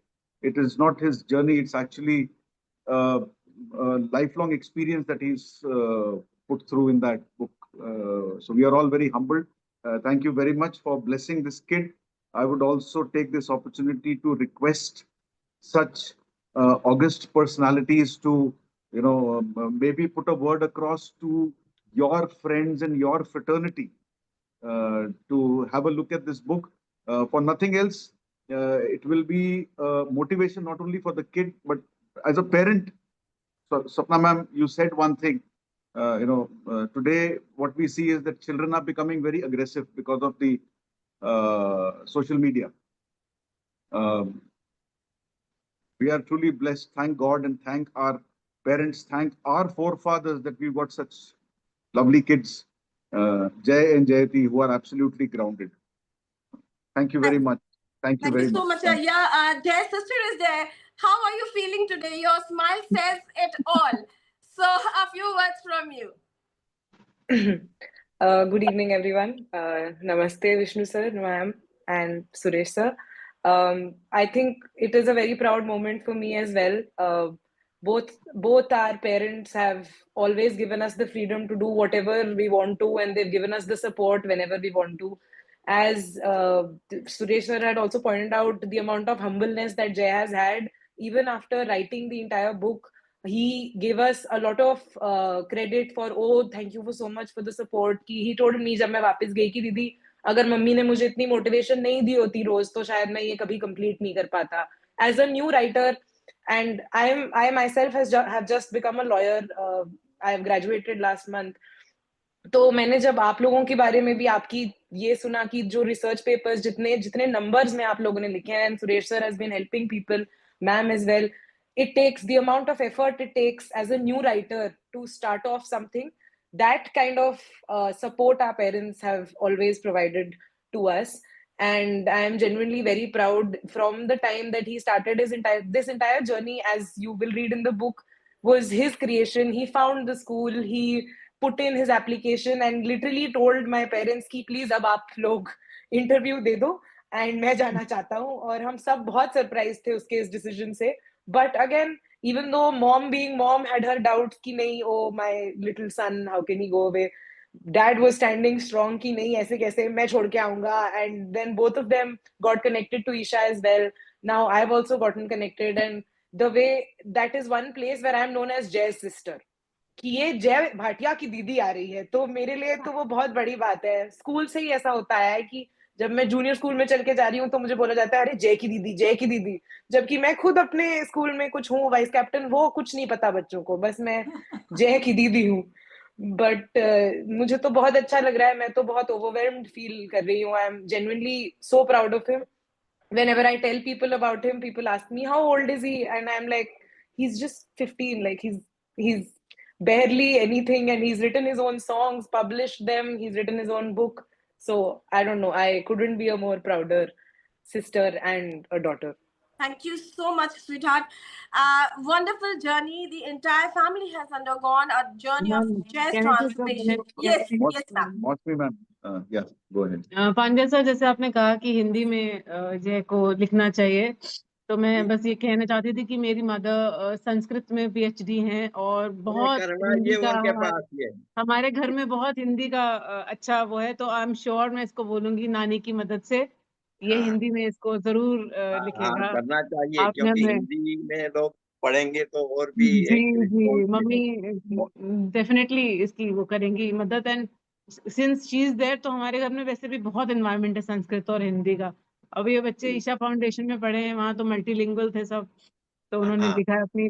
it is not his journey. It's actually a lifelong experience that he's put through in that book. So we are all very humbled. Thank you very much for blessing this kid. I would also take this opportunity to request such august personalities to, maybe put a word across to your friends and your fraternity to have a look at this book. For nothing else, it will be motivation not only for the kid, but as a parent. So, Sapna ma'am, you said one thing. Today what we see is that children are becoming very aggressive because of the social media. We are truly blessed. Thank God and thank our parents, thank our forefathers that we've got such lovely kids, Jay and Jayati, who are absolutely grounded. Thank you very much. Thank you very so much. much. Jay's sister is there. How are you feeling today? Your smile says it all. So a few words from you. Good evening, everyone. Namaste, Vishnu sir, ma'am, and Suresh sir. I think it is a very proud moment for me as well. Both our parents have always given us the freedom to do whatever we want to, and they've given us the support whenever we want to. As Suresh sir had also pointed out, the amount of humbleness that Jay has had, even after writing the entire book, he gave us a lot of credit for, oh, thank you for so much for the support. He told me जब मैं वापस गई कि दीदी अगर mummy ने मुझे इतनी मोटिवेशन नहीं दी होती रोज, तो शायद मैं ये कभी कंप्लीट नहीं कर पाता. As a new writer, and I myself have just become a lawyer. I have graduated last month. तो मैंने जब आप लोगों के बारे में भी आपकी ये सुना कि जो रिसर्च पेपर्स जितने नंबर्स में आप लोगों ने लिखे हैं, and Suresh sir has been helping people, ma'am as well. It takes the amount of effort it takes as a new writer to start off something. That kind of support our parents have always provided to us. And I am genuinely very proud. From the time that he started this entire journey, as you will read in the book, was his creation. He found the school, he put in his application and literally told my parents कि please अब आप लोग interview दे दो and मैं जाना चाहता हूँ. और हम सब बहुत surprised थे उसके इस decision से. But again, even though mom being mom had her doubts कि नहीं, oh my little son, how can he go away? Dad was standing strong कि नहीं, ऐसे कैसे मैं छोड़ के आऊंगा. And then both of them got connected to Isha as well. Now I've also gotten connected, and the way that is one place where I'm known as Jay's sister. कि ये जय भाटिया की दीदी आ रही है, तो मेरे लिए तो वो बहुत बड़ी बात है. स्कूल से ही ऐसा होता है कि जब मैं जूनियर स्कूल में चल के जा रही हूँ तो मुझे बोला जाता है अरे जय की दीदी, जय की दीदी. जबकि मैं खुद अपने स्कूल में कुछ हूँ, वाइस कैप्टन, वो कुछ नहीं पता बच्चों को, बस मैं जय की दीदी हूँ. बट मुझे तो बहुत अच्छा लग रहा है. मैं तो बहुत ओवरवेल्म्ड फील कर रही हूँ. I am genuinely so proud of him. Whenever I tell people about him, people ask me how old is he, and I'm like, he's just 15. Like he's barely anything, and he's written his own songs, published them, he's written his own book. So I don't know, I couldn't be a more prouder sister and a daughter. Thank you so much, sweetheart. Wonderful journey. The entire family has undergone a journey of jazz Can I just go transformation. ahead? Yes, ma'am. Mostly, ma'am. Yeah, go ahead. Pandey sir, जैसे आपने कहा कि हिंदी में जय को लिखना चाहिए, तो मैं बस ये कहना चाहती थी कि मेरी मदर संस्कृत में PhD हैं और बहुत हिंदी का हमारे घर में बहुत हिंदी का अच्छा वो है. तो आई एम श्योर मैं इसको बोलूंगी नानी की मदद से ये हिंदी में इसको जरूर लिखेगा. करना चाहिए, आपने क्योंकि हिंदी में लोग पढ़ेंगे तो और भी जी मम्मी डेफिनेटली इसकी वो करेंगी मदद. And since she is there, तो हमारे घर में वैसे भी बहुत एनवायरनमेंट है संस्कृत और हिंदी का. अब ये बच्चे ईशा फाउंडेशन में पढ़े हैं, वहाँ तो मल्टीलिंगुअल थे सब, तो उन्होंने लिखा है अपनी.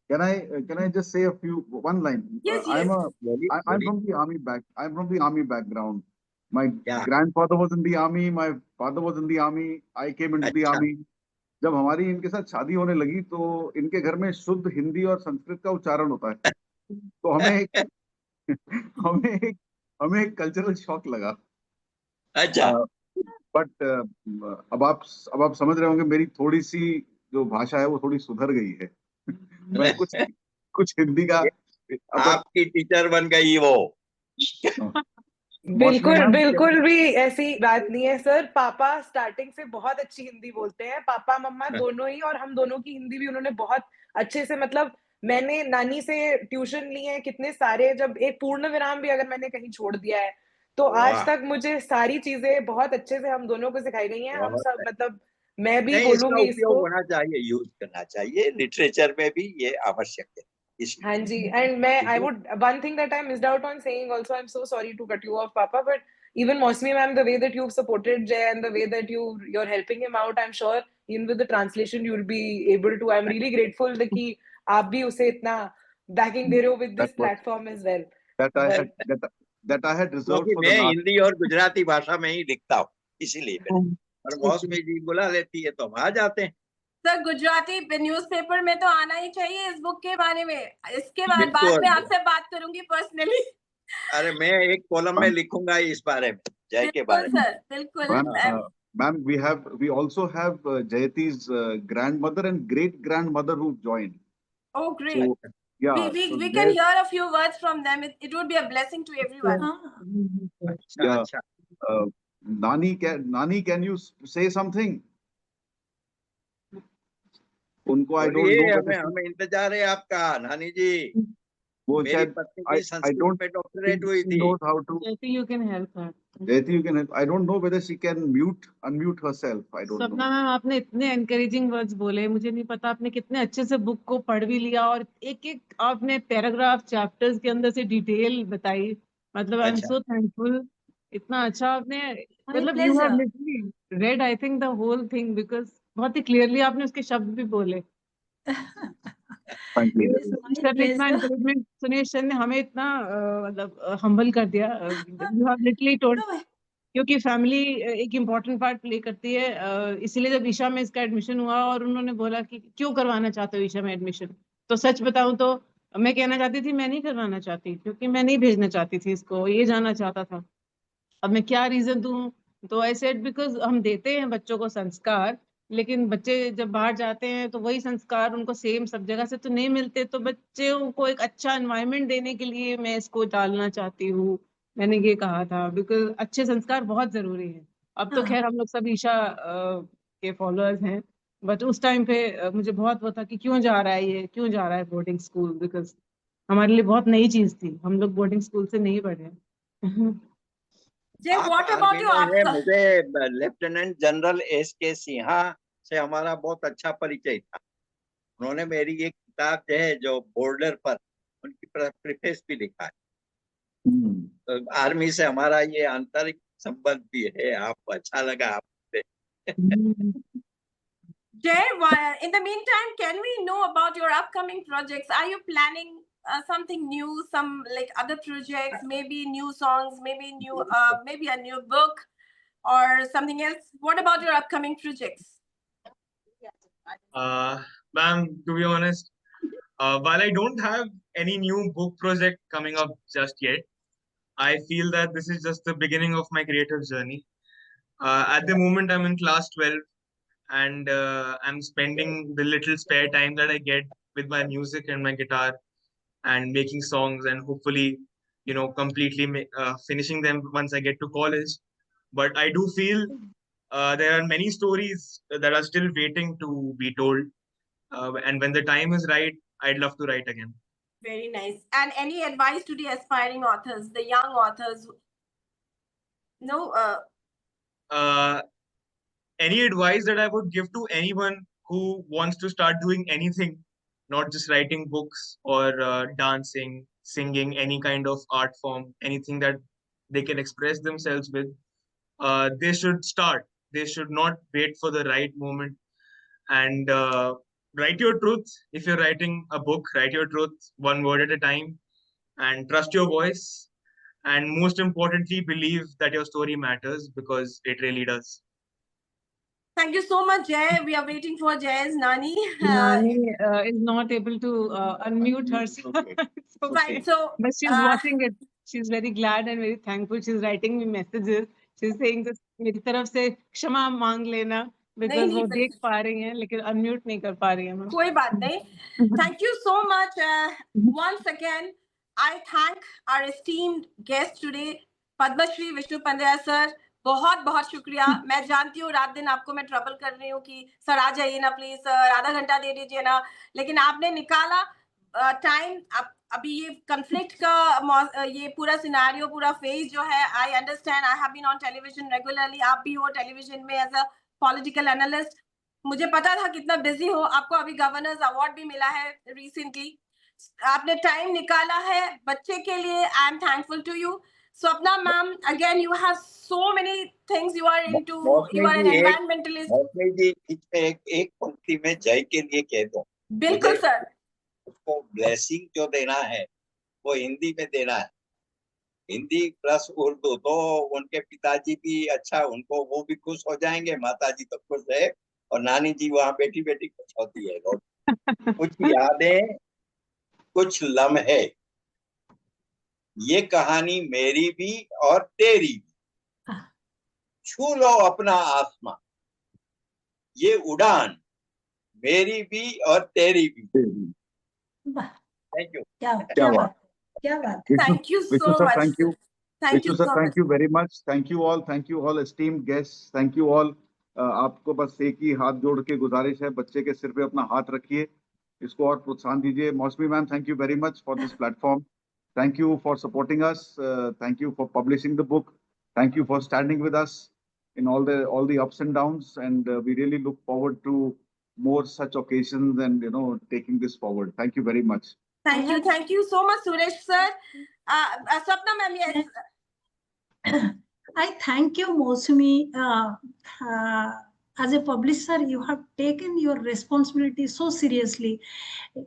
Can I just say one line? Yes. I'm from the army I'm from the army background. My grandfather was in the army. My father was in the army. I came into the army. जब हमारी इनके साथ शादी होने लगी तो इनके घर में शुद्ध हिंदी और संस्कृत का उच्चारण होता है. तो हमें एक कल्चरल शॉक लगा. अच्छा. बट अब आप समझ रहे होंगे मेरी थोड़ी सी जो भाषा है वो थोड़ी सुधर गई है. मैं कुछ हिंदी का. आपकी टीचर बन गई वो. बिल्कुल भी ऐसी बात नहीं है सर. पापा स्टार्टिंग से बहुत अच्छी हिंदी बोलते हैं. पापा मम्मा दोनों ही, और हम दोनों की हिंदी भी उन्होंने बहुत अच्छे से, मतलब मैंने नानी से ट्यूशन लिए हैं कितने सारे. जब एक पूर्ण विराम भी अगर मैंने कहीं छोड़ दिया है तो आज तक मुझे सारी चीजें बहुत अच्छे से हम दोनों को सिखाई गई हैं. हम सब, मतलब मैं भी बोलूंगी इसको होना चाहिए, यूज करना चाहिए. लिटरेचर में भी ये आवश्यक है. हाँ जी. एंड मैं I would, one thing that I missed out on saying also, I'm so sorry to cut you off, Papa, but even Mosmi ma'am, the way that you've supported Jay and the way that you're helping him out, I'm sure even with the translation you'll be able to. I'm really grateful that कि आप भी उसे इतना backing दे रहे हो with this platform as well. That I had reserved for the मैं हिंदी और गुजराती भाषा में ही लिखता हूँ, इसीलिए. और मौसमी जी बुला लेती है तो हम आ जाते हैं. सर, गुजराती न्यूज़पेपर में तो आना ही चाहिए इस बुक के बारे में. इसके बाद में आपसे बात करूंगी पर्सनली. अरे मैं एक कॉलम में लिखूंगा इस बारे में, जय के बारे में. सर बिल्कुल. Ma'am, we also have Jayati's grandmother and great grandmother who joined. Oh, great. So, yeah, we can hear a few words from them. It would be a blessing to everyone. Yeah. Nani, can you say something? उनको I don't know. हमें इंतजार है आपका नानी जी. वो मेरी पत्नी की संस्कृत में डॉक्टरेट हुई थी. Jayati, you can help her. Jayati, you can help. I don't know whether she can unmute herself. I don't know. सपना मैम, आपने इतने encouraging words बोले, मुझे नहीं पता आपने कितने अच्छे से बुक को पढ़ भी लिया और एक आपने पैराग्राफ चैप्टर्स के अंदर से डिटेल बताई. मतलब आई एम सो थैंकफुल इतना अच्छा आपने, My मतलब you have pleasure. literally read I think the whole thing because बहुत ही clearly आपने उसके शब्द भी बोले। Thank you. It is my sir ने इतना pleasure. encouragement, सुनीश सर ने हमें इतना मतलब humble कर दिया। You have literally told, No, क्योंकि फैमिली एक इम्पॉर्टेंट पार्ट प्ले करती है, इसीलिए जब ईशा में इसका एडमिशन हुआ और उन्होंने बोला कि क्यों करवाना चाहते हो ईशा में एडमिशन, तो सच बताऊं तो मैं कहना चाहती थी मैं नहीं करवाना चाहती, क्योंकि मैं नहीं भेजना चाहती थी इसको, ये जाना चाहता था। अब मैं क्या रीजन दूं, तो आई सेड बिकॉज हम देते हैं बच्चों को संस्कार, लेकिन बच्चे जब बाहर जाते हैं तो वही संस्कार उनको सेम सब जगह से तो नहीं मिलते, तो बच्चों को एक अच्छा एनवायरनमेंट देने के लिए मैं इसको डालना चाहती हूँ, मैंने ये कहा था, बिकॉज अच्छे संस्कार बहुत जरूरी है। अब तो हाँ। खैर हम लोग सब ईशा के फॉलोअर्स हैं, बट उस टाइम पे मुझे बहुत वो था कि क्यों जा रहा है ये, क्यों जा रहा है बोर्डिंग स्कूल, बिकॉज हमारे लिए बहुत नई चीज थी, हम लोग बोर्डिंग स्कूल से नहीं पढ़े। Jay, आप what about आर्मी you? में है, मुझे लेफ्टिनेंट जनरल S.K. सिन्हा से हमारा बहुत अच्छा परिचय था। उन्होंने मेरी एक किताब जो है जो बॉर्डर पर, उनकी प्रीफेस भी लिखा है। तो आर्मी से हमारा ये आंतरिक संबंध भी है। आपको अच्छा लगा आपसे। Jay, in the meantime, can we know about your upcoming projects? Are you planning something new, some like other projects, maybe new songs, maybe maybe a new book or something else? What about your upcoming projects? Ma'am, to be honest, while I don't have any new book project coming up just yet, I feel that this is just the beginning of my creative journey. At the moment, I'm in class 12, and I'm spending the little spare time that I get with my music and my guitar and making songs, and hopefully, completely finishing them once I get to college. But I do feel there are many stories that are still waiting to be told. And when the time is right, I'd love to write again. Very nice. And any advice to the aspiring authors, the young authors? No. Any advice that I would give to anyone who wants to start doing anything, not just writing books or dancing, singing, any kind of art form, anything that they can express themselves with, they should start. They should not wait for the right moment, and write your truth. If you're writing a book, write your truth one word at a time, and trust your voice. And most importantly, believe that your story matters, because it really does. Thank you so much, Jay. We are waiting for Jay's Nani. Nani is not able to unmute herself. It's okay. Fine. So, But she's watching it. She's very glad and very thankful. She's writing me messages. She's saying that मेरी तरफ से क्षमा मांग लेना, because वो देख पा रही हैं लेकिन unmute नहीं कर पा रही हैं। कोई बात नहीं. Thank you so much. Once again, I thank our esteemed guest today, Padma Shri Vishnu Pandya sir. बहुत बहुत शुक्रिया. मैं जानती हूँ रात दिन आपको मैं ट्रबल कर रही हूँ कि सर आ जाइए ना प्लीज, सर आधा घंटा दे दीजिए ना, लेकिन आपने निकाला टाइम. अभी ये कन्फ्लिक्ट का ये पूरा सिनेरियो, पूरा फेज जो है, I understand. I have been on television regularly. आप भी हो टेलीविजन में एज अ पॉलिटिकल एनालिस्ट. मुझे पता था कितना बिजी हो. आपको अभी गवर्नर्स अवार्ड भी मिला है रिसेंटली. आपने टाइम निकाला है बच्चे के लिए. I am thankful to you. Swapna ma'am, again you have so many things you are into. You are an environmentalist. मौसमी जी, एक पंक्ति में जय के लिए कह दो. बिल्कुल सर. उसको ब्लेसिंग जो देना है वो हिंदी में देना है. हिंदी प्लस उर्दू, तो उनके पिताजी भी अच्छा, उनको वो भी खुश हो जाएंगे, माताजी तो खुश है, और नानी जी वहाँ बेटी बेटी खुश होती है. कुछ यादें, कुछ लम्हे, ये कहानी मेरी भी और तेरी भी. छू लो अपना आसमां, ये उड़ान मेरी भी और तेरी भी. Thank you. क्या बात. Thank you so sir, much. Thank you. Thank you sir, so thank much. you very much. Thank you all esteemed guests. Thank you all. आपको बस एक ही हाथ जोड़ के गुजारिश है, बच्चे के सिर पे अपना हाथ रखिए, इसको और प्रोत्साहन दीजिए. मौसमी ma'am, thank you very much for this platform. Thank you for supporting us. Thank you for publishing the book. Thank you for standing with us in all the ups and downs. And we really look forward to more such occasions and taking this forward. Thank you very much. Thank you so much, Suresh sir. Swapna ma'am, yes. I thank you, Mosumi. As a publisher, you have taken your responsibility so seriously.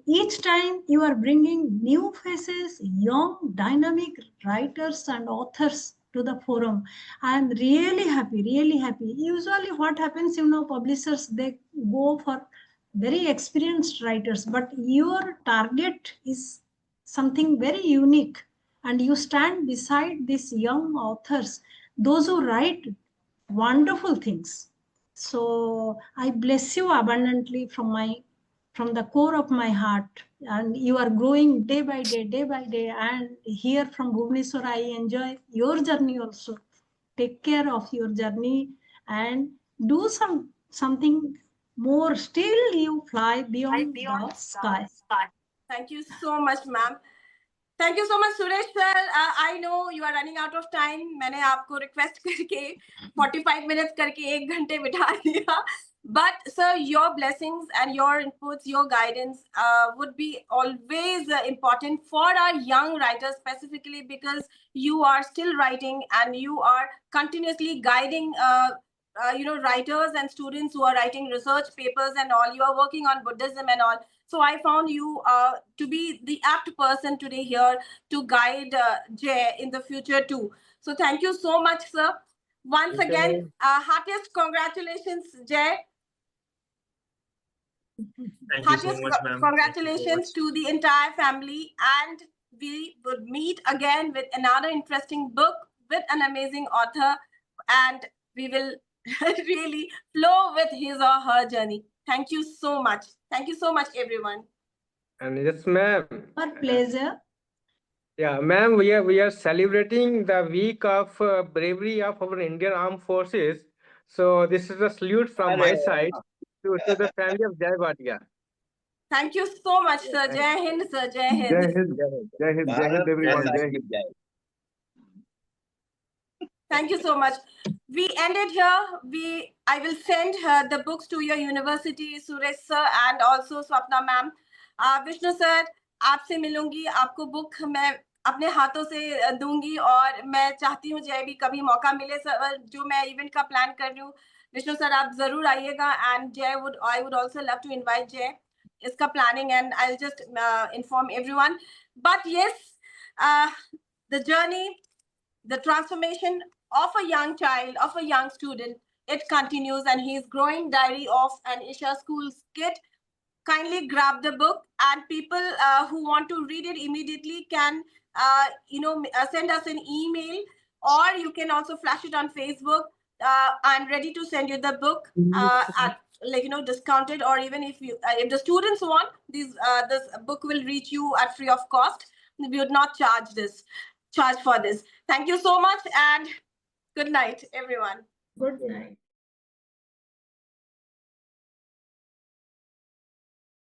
Each time you are bringing new faces, young, dynamic writers and authors to the forum. I am really happy, really happy. Usually what happens, publishers, they go for very experienced writers, but your target is something very unique. And you stand beside these young authors, those who write wonderful things. So I bless you abundantly from the core of my heart. And you are growing day by day. And here from Bhubaneswar, I enjoy your journey also. Take care of your journey and do something more. Still you fly beyond the sky. Thank you so much, ma'am. Thank you so much, Suresh sir. I know you are running out of time. मैंने आपको request करके 45 minutes करके 1 घंटे बिठा दिया. But sir, your blessings and your inputs, your guidance would be always important for our young writers, specifically because you are still writing and you are continuously guiding writers and students who are writing research papers and all. You are working on Buddhism and all. So I found you to be the apt person today here to guide Jay in the future too. So thank you so much, sir. Once Okay. again, heartiest congratulations, Jay. Thank you so much, ma'am. Congratulations to the entire family, and we would meet again with another interesting book with an amazing author, and we will really flow with his or her journey. Thank you so much. Thank you so much, everyone. And yes, ma'am. Our pleasure. Yeah, ma'am, we are celebrating the week of bravery of our Indian Armed Forces. So this is a salute from my side to the family of Jai Bhatia. Thank you so much, sir. Jai Hind, sir. Jai Hind. Jai Hind, Jai Hind, Jai Hind, everyone. Jai Hind. Thank you so much. We ended here. I will send the books to your university, Suresh sir, and also Swapna ma'am. Vishnu sir, आपसे मिलूंगी. आपको book मैं अपने हाथों से दूंगी और मैं चाहती हूँ जय भी कभी मौका मिले सर, जो मैं इवेंट का प्लान कर रही हूँ. विष्णु सर आप जरूर आइएगा. And Jay I would also love to invite Jay. इसका planning and I'll just inform everyone. But yes, the journey, the transformation of a young child, of a young student, it continues, and he is growing. Diary of an Isha Schools Kid. Kindly grab the book, and people who want to read it immediately can send us an email, or you can also flash it on Facebook. I'm ready to send you the book at discounted, or even if the students want this book will reach you at free of cost. We would not charge for this. Thank you so much, and good night, everyone. Good night.